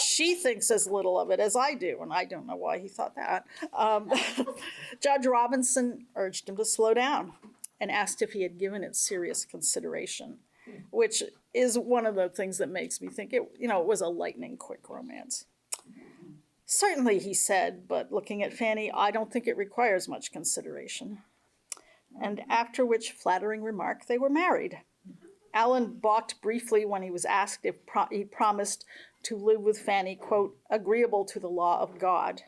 she thinks as little of it as I do, and I don't know why he thought that. Judge Robinson urged him to slow down and asked if he had given it serious consideration, which is one of the things that makes me think it was a lightning quick romance. Certainly, he said, but looking at Fanny, I don't think it requires much consideration. And after which flattering remark, they were married. Alan balked briefly when he was asked if he promised to live with Fanny, quote, agreeable to the law of God.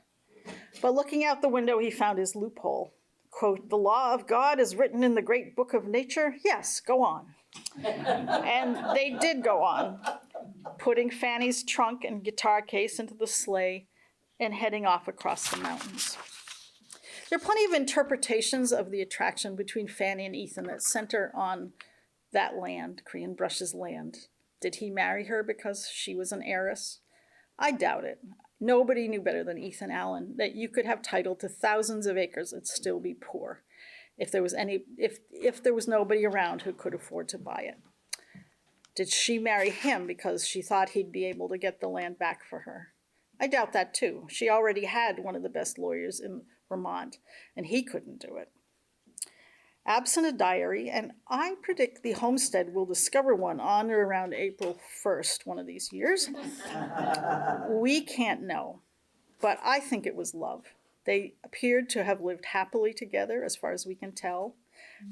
But looking out the window, he found his loophole. Quote, the law of God is written in the great book of nature? Yes, go on. And they did go on, putting Fanny's trunk and guitar case into the sleigh and heading off across the mountains. There are plenty of interpretations of the attraction between Fanny and Ethan that center on that land, Korean Brush's land. Did he marry her because she was an heiress? I doubt it. Nobody knew better than Ethan Allen that you could have title to thousands of acres and still be poor if there was nobody around who could afford to buy it. Did she marry him because she thought he'd be able to get the land back for her? I doubt that too. She already had one of the best lawyers in Vermont, and he couldn't do it. Absent a diary, and I predict the Homestead will discover one on or around April 1st, one of these years. We can't know, but I think it was love. They appeared to have lived happily together, as far as we can tell.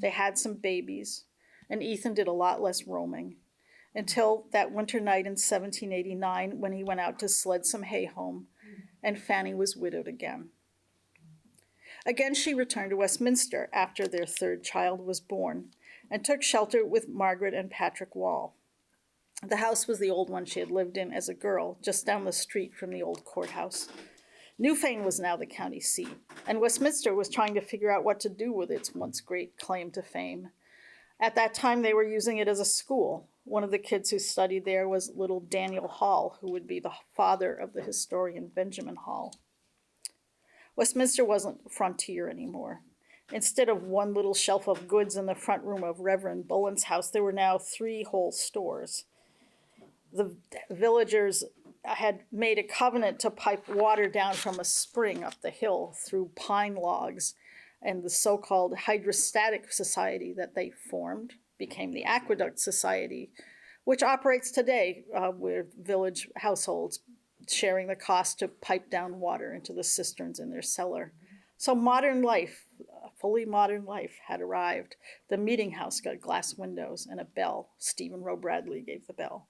They had some babies, and Ethan did a lot less roaming, until that winter night in 1789 when he went out to sled some hay home, and Fanny was widowed again. Again, she returned to Westminster after their third child was born, and took shelter with Margaret and Patrick Wall. The house was the old one she had lived in as a girl, just down the street from the old courthouse. Newfane was now the county seat, and Westminster was trying to figure out what to do with its once great claim to fame. At that time, they were using it as a school. One of the kids who studied there was little Daniel Hall, who would be the father of the historian Benjamin Hall. Westminster wasn't frontier anymore. Instead of one little shelf of goods in the front room of Reverend Bullen's house, there were now 3 whole stores. The villagers had made a covenant to pipe water down from a spring up the hill through pine logs, and the so-called hydrostatic society that they formed became the Aqueduct Society, which operates today with village households sharing the cost to pipe down water into the cisterns in their cellar. So modern life, fully modern life, had arrived. The meeting house got glass windows and a bell. Stephen Roe Bradley gave the bell.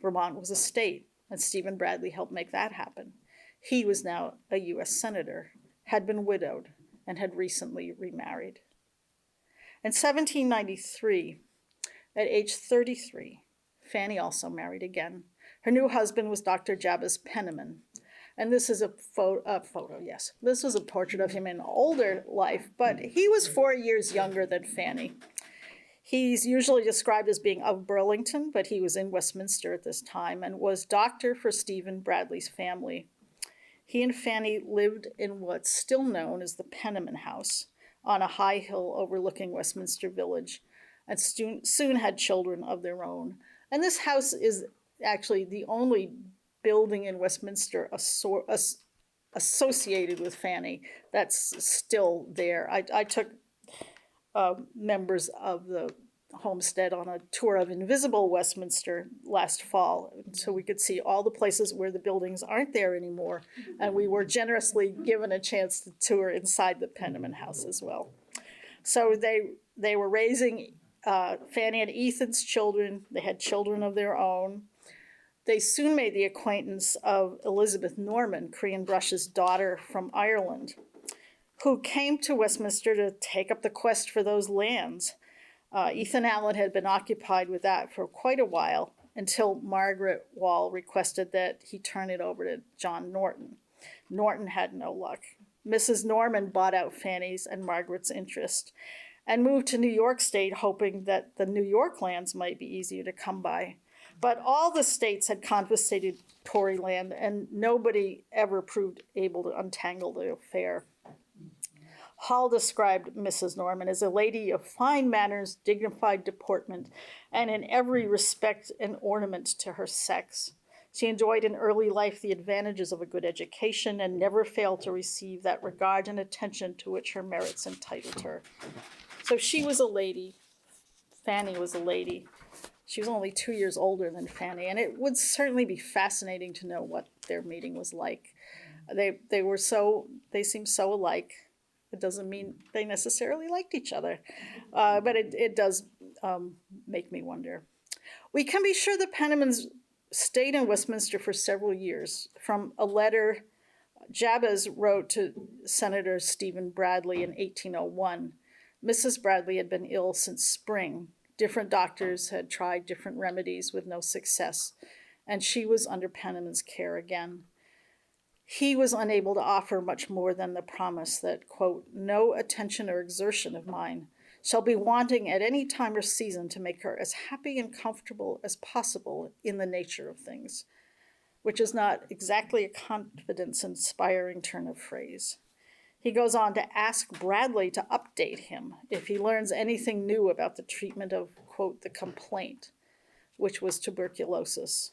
Vermont was a state, and Stephen Bradley helped make that happen. He was now a U.S. Senator, had been widowed, and had recently remarried. In 1793, at age 33, Fanny also married again. Her new husband was Dr. Jabez Penniman. And this is a photo, yes. This was a portrait of him in older life, but he was 4 years younger than Fanny. He's usually described as being of Burlington, but he was in Westminster at this time and was doctor for Stephen Bradley's family. He and Fanny lived in what's still known as the Penniman House on a high hill overlooking Westminster Village, and soon had children of their own. And this house is actually the only building in Westminster associated with Fanny that's still there. I took members of the Homestead on a tour of Invisible Westminster last fall, so we could see all the places where the buildings aren't there anymore, and we were generously given a chance to tour inside the Penniman house as well. So they were raising Fanny and Ethan's children. They had children of their own. They soon made the acquaintance of Elizabeth Norman, Korean Brush's daughter from Ireland, who came to Westminster to take up the quest for those lands. Ethan Allen had been occupied with that for quite a while until Margaret Wall requested that he turn it over to John Norton. Norton had no luck. Mrs. Norman bought out Fanny's and Margaret's interest and moved to New York State, hoping that the New York lands might be easier to come by. But all the states had confiscated Tory land, and nobody ever proved able to untangle the affair. Hall described Mrs. Norman as a lady of fine manners, dignified deportment, and in every respect an ornament to her sex. She enjoyed in early life the advantages of a good education and never failed to receive that regard and attention to which her merits entitled her. So she was a lady. Fanny was a lady. She was only 2 years older than Fanny, and it would certainly be fascinating to know what their meeting was like. They seemed so alike. It doesn't mean they necessarily liked each other, but it does make me wonder. We can be sure the Pennimans stayed in Westminster for several years. From a letter Jabez wrote to Senator Stephen Bradley in 1801, Mrs. Bradley had been ill since spring. Different doctors had tried different remedies with no success, and she was under Penniman's care again. He was unable to offer much more than the promise that, quote, no attention or exertion of mine shall be wanting at any time or season to make her as happy and comfortable as possible in the nature of things, which is not exactly a confidence-inspiring turn of phrase. He goes on to ask Bradley to update him if he learns anything new about the treatment of, quote, the complaint, which was tuberculosis.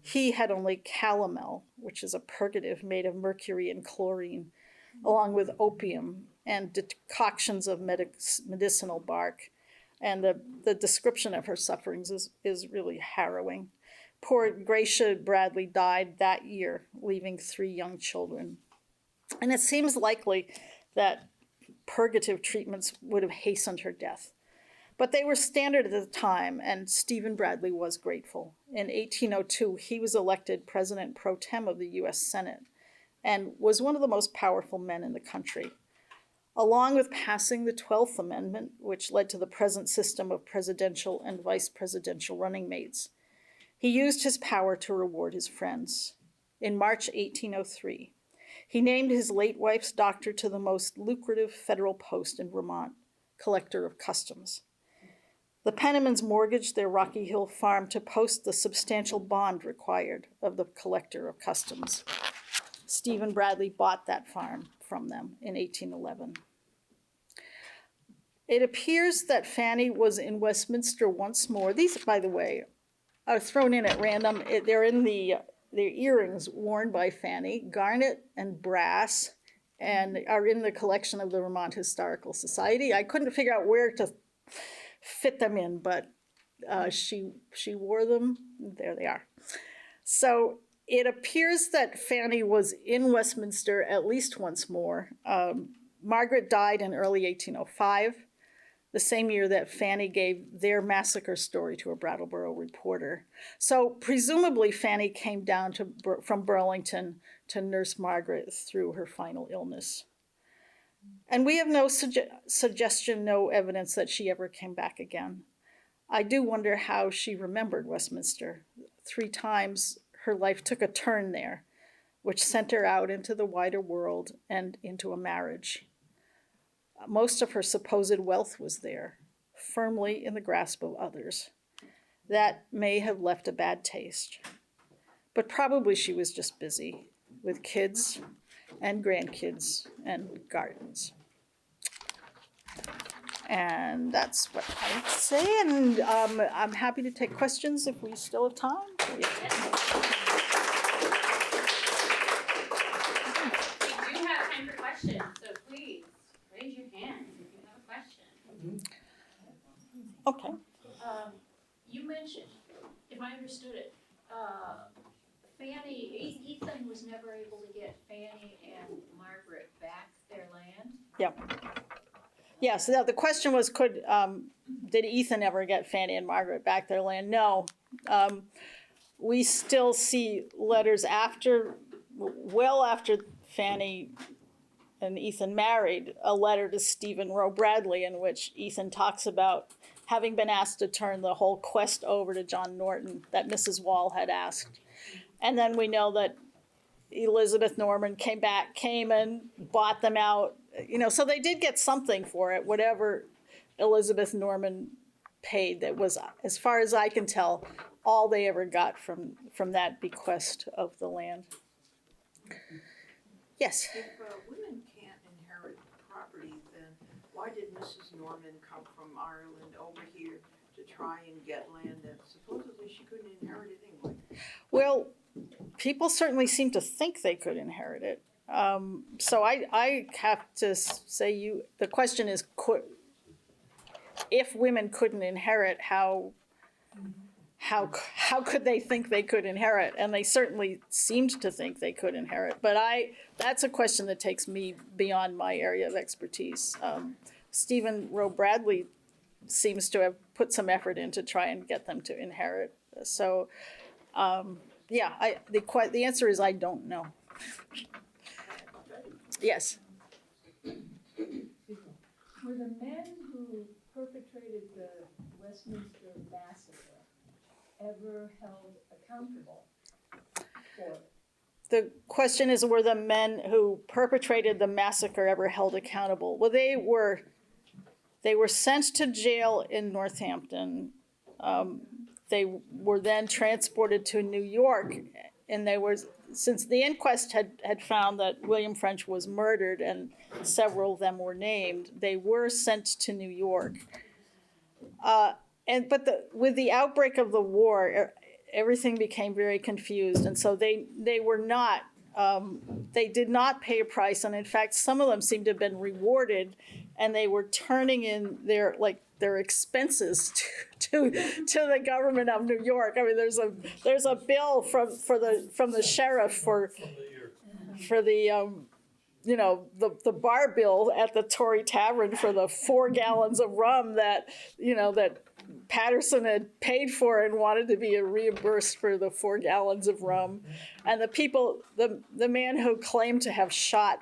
He had only calomel, which is a purgative made of mercury and chlorine, along with opium and decoctions of medicinal bark. And the description of her sufferings is really harrowing. Poor Gracia Bradley died that year, leaving 3 young children. And it seems likely that purgative treatments would have hastened her death. But they were standard at the time, and Stephen Bradley was grateful. In 1802, he was elected President pro tem of the U.S. Senate and was one of the most powerful men in the country. Along with passing the 12th Amendment, which led to the present system of presidential and vice presidential running mates, he used his power to reward his friends. In March 1803, he named his late wife's doctor to the most lucrative federal post in Vermont, collector of customs. The Pennimans mortgaged their Rocky Hill farm to post the substantial bond required of the collector of customs. Stephen Bradley bought that farm from them in 1811. It appears that Fanny was in Westminster once more. These, by the way, are thrown in at random. They're in the earrings worn by Fanny, garnet and brass, and are in the collection of the Vermont Historical Society. I couldn't figure out where to fit them in, but she wore them. There they are. So it appears that Fanny was in Westminster at least once more. Margaret died in early 1805, the same year that Fanny gave their massacre story to a Brattleboro reporter. So presumably Fanny came down from Burlington to nurse Margaret through her final illness. And we have no suggestion, no evidence that she ever came back again. I do wonder how she remembered Westminster. 3 times her life took a turn there, which sent her out into the wider world and into a marriage. Most of her supposed wealth was there, firmly in the grasp of others. That may have left a bad taste. But probably she was just busy with kids and grandkids and gardens. And that's what I would say, and I'm happy to take questions if we still have time. We do have time for questions, so please raise your hand if you have a question. Okay. You mentioned, if I understood it, Ethan was never able to get Fanny and Margaret back their land? Yeah. Yes, the question was, did Ethan ever get Fanny and Margaret back their land? No. We still see letters well after Fanny and Ethan married, a letter to Stephen Roe Bradley in which Ethan talks about having been asked to turn the whole quest over to John Norton that Mrs. Wall had asked. And then we know that Elizabeth Norman came and bought them out. So they did get something for it, whatever Elizabeth Norman paid. That was, as far as I can tell, all they ever got from that bequest of the land. Yes? If women can't inherit property why did Mrs. Norman come from Ireland over here to try and get land that supposedly she couldn't inherit it anyway? Well, people certainly seem to think they could inherit it. So I have to say the question is, if women couldn't inherit, how could they think they could inherit? And they certainly seemed to think they could inherit. But that's a question that takes me beyond my area of expertise. Stephen Rowe Bradley seems to have put some effort in to try and get them to inherit. So, the answer is I don't know. Yes. Were the men who perpetrated the Westminster massacre ever held accountable for it? The question is, were the men who perpetrated the massacre ever held accountable? Well, they were sent to jail in Northampton. They were then transported to New York, and since the inquest had found that William French was murdered and several of them were named, they were sent to New York. With the outbreak of the war, everything became very confused, and so they were not. They did not pay a price, and in fact, some of them seemed to have been rewarded, and they were turning in their expenses to the government of New York. I mean, there's a bill from the sheriff for the the bar bill at the Tory Tavern for the 4 gallons of rum that Patterson had paid for and wanted to be reimbursed for the 4 gallons of rum. And the man who claimed to have shot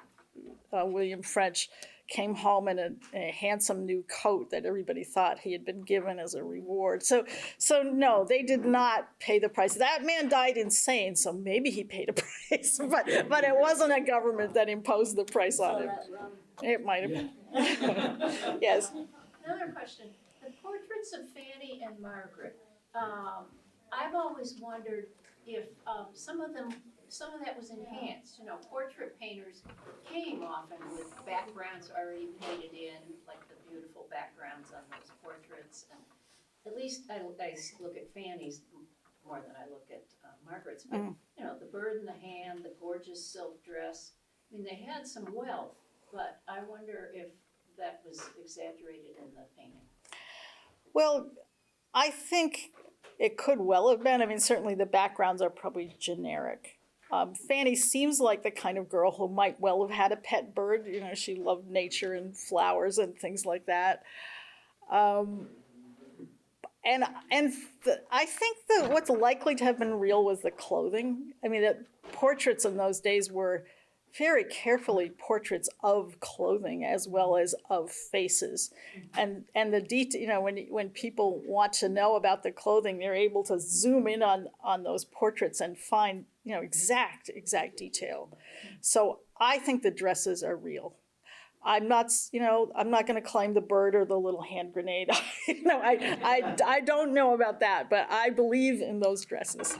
William French came home in a handsome new coat that everybody thought he had been given as a reward. So no, they did not pay the price. That man died insane, so maybe he paid a price, but it wasn't a government that imposed the price on him. It might have been. Yes. Another question, the portraits of Fanny and Margaret, I've always wondered if some of that was enhanced. Portrait painters came often with backgrounds already painted in, like the beautiful backgrounds on those portraits. And at least I look at Fanny's more than I look at Margaret's. But the bird in the hand, the gorgeous silk dress. I mean, they had some wealth, but I wonder if that was exaggerated in the painting. Well, I think it could well have been. I mean, certainly the backgrounds are probably generic. Fanny seems like the kind of girl who might well have had a pet bird. She loved nature and flowers and things like that. I think that what's likely to have been real was the clothing. I mean, the portraits in those days were very carefully portraits of clothing as well as of faces, and the detail. When people want to know about the clothing, they're able to zoom in on those portraits and find exact detail. So I think the dresses are real. I'm not going to claim the bird or the little hand grenade. I don't know about that, but I believe in those dresses,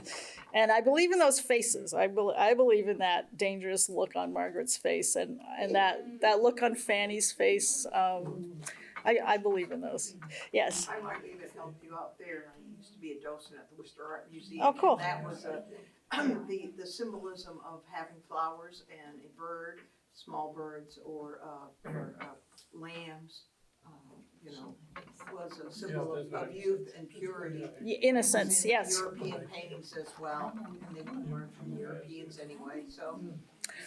and I believe in those faces. I believe in that dangerous look on Margaret's face and that look on Fanny's face. I believe in those. Yes. I might even help you out there. I used to be a docent at the Worcester Art Museum. Oh, cool. That was the symbolism of having flowers and a bird, small birds or lambs, was a symbol of youth and purity. Innocence, yes. European paintings as well, and they would learn from Europeans anyway, so.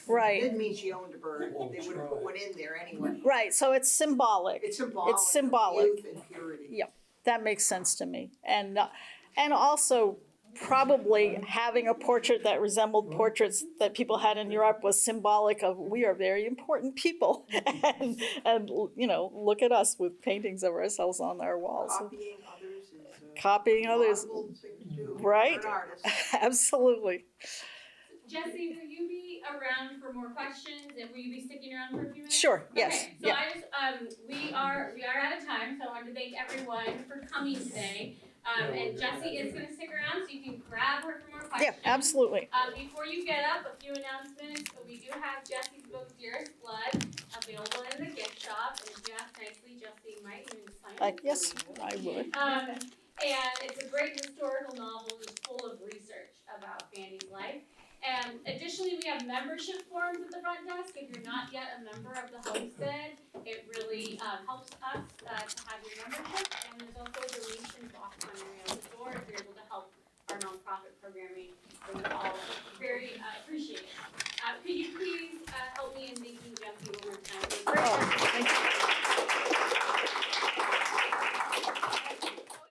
Right. It didn't mean she owned a bird, they would have put one in there anyway. Right, so it's symbolic. It's symbolic. It's symbolic. Of youth and purity. Yeah, that makes sense to me. And also, probably having a portrait that resembled portraits that people had in Europe was symbolic of we are very important people, and look at us with paintings of ourselves on our walls. Copying others is Copying others, thing to do. right? Absolutely. Jesse, will you be around for more questions, and will you be sticking around for a few minutes? Sure. Yes. Okay, so I just we are out of time, so I want to thank everyone for coming today. And Jessie is going to stick around, so you can grab her for more questions. Yeah, absolutely. Before you get up, a few announcements. We do have Jessie's book, Dearest Blood, available in the gift shop, and if you ask nicely, Yes, I would. And it's a great historical novel that's full of research about Fanny's life. And additionally, we have membership forms at the front desk. If you're not yet a member of the Homestead, it really helps us to have your membership. And there's also a donation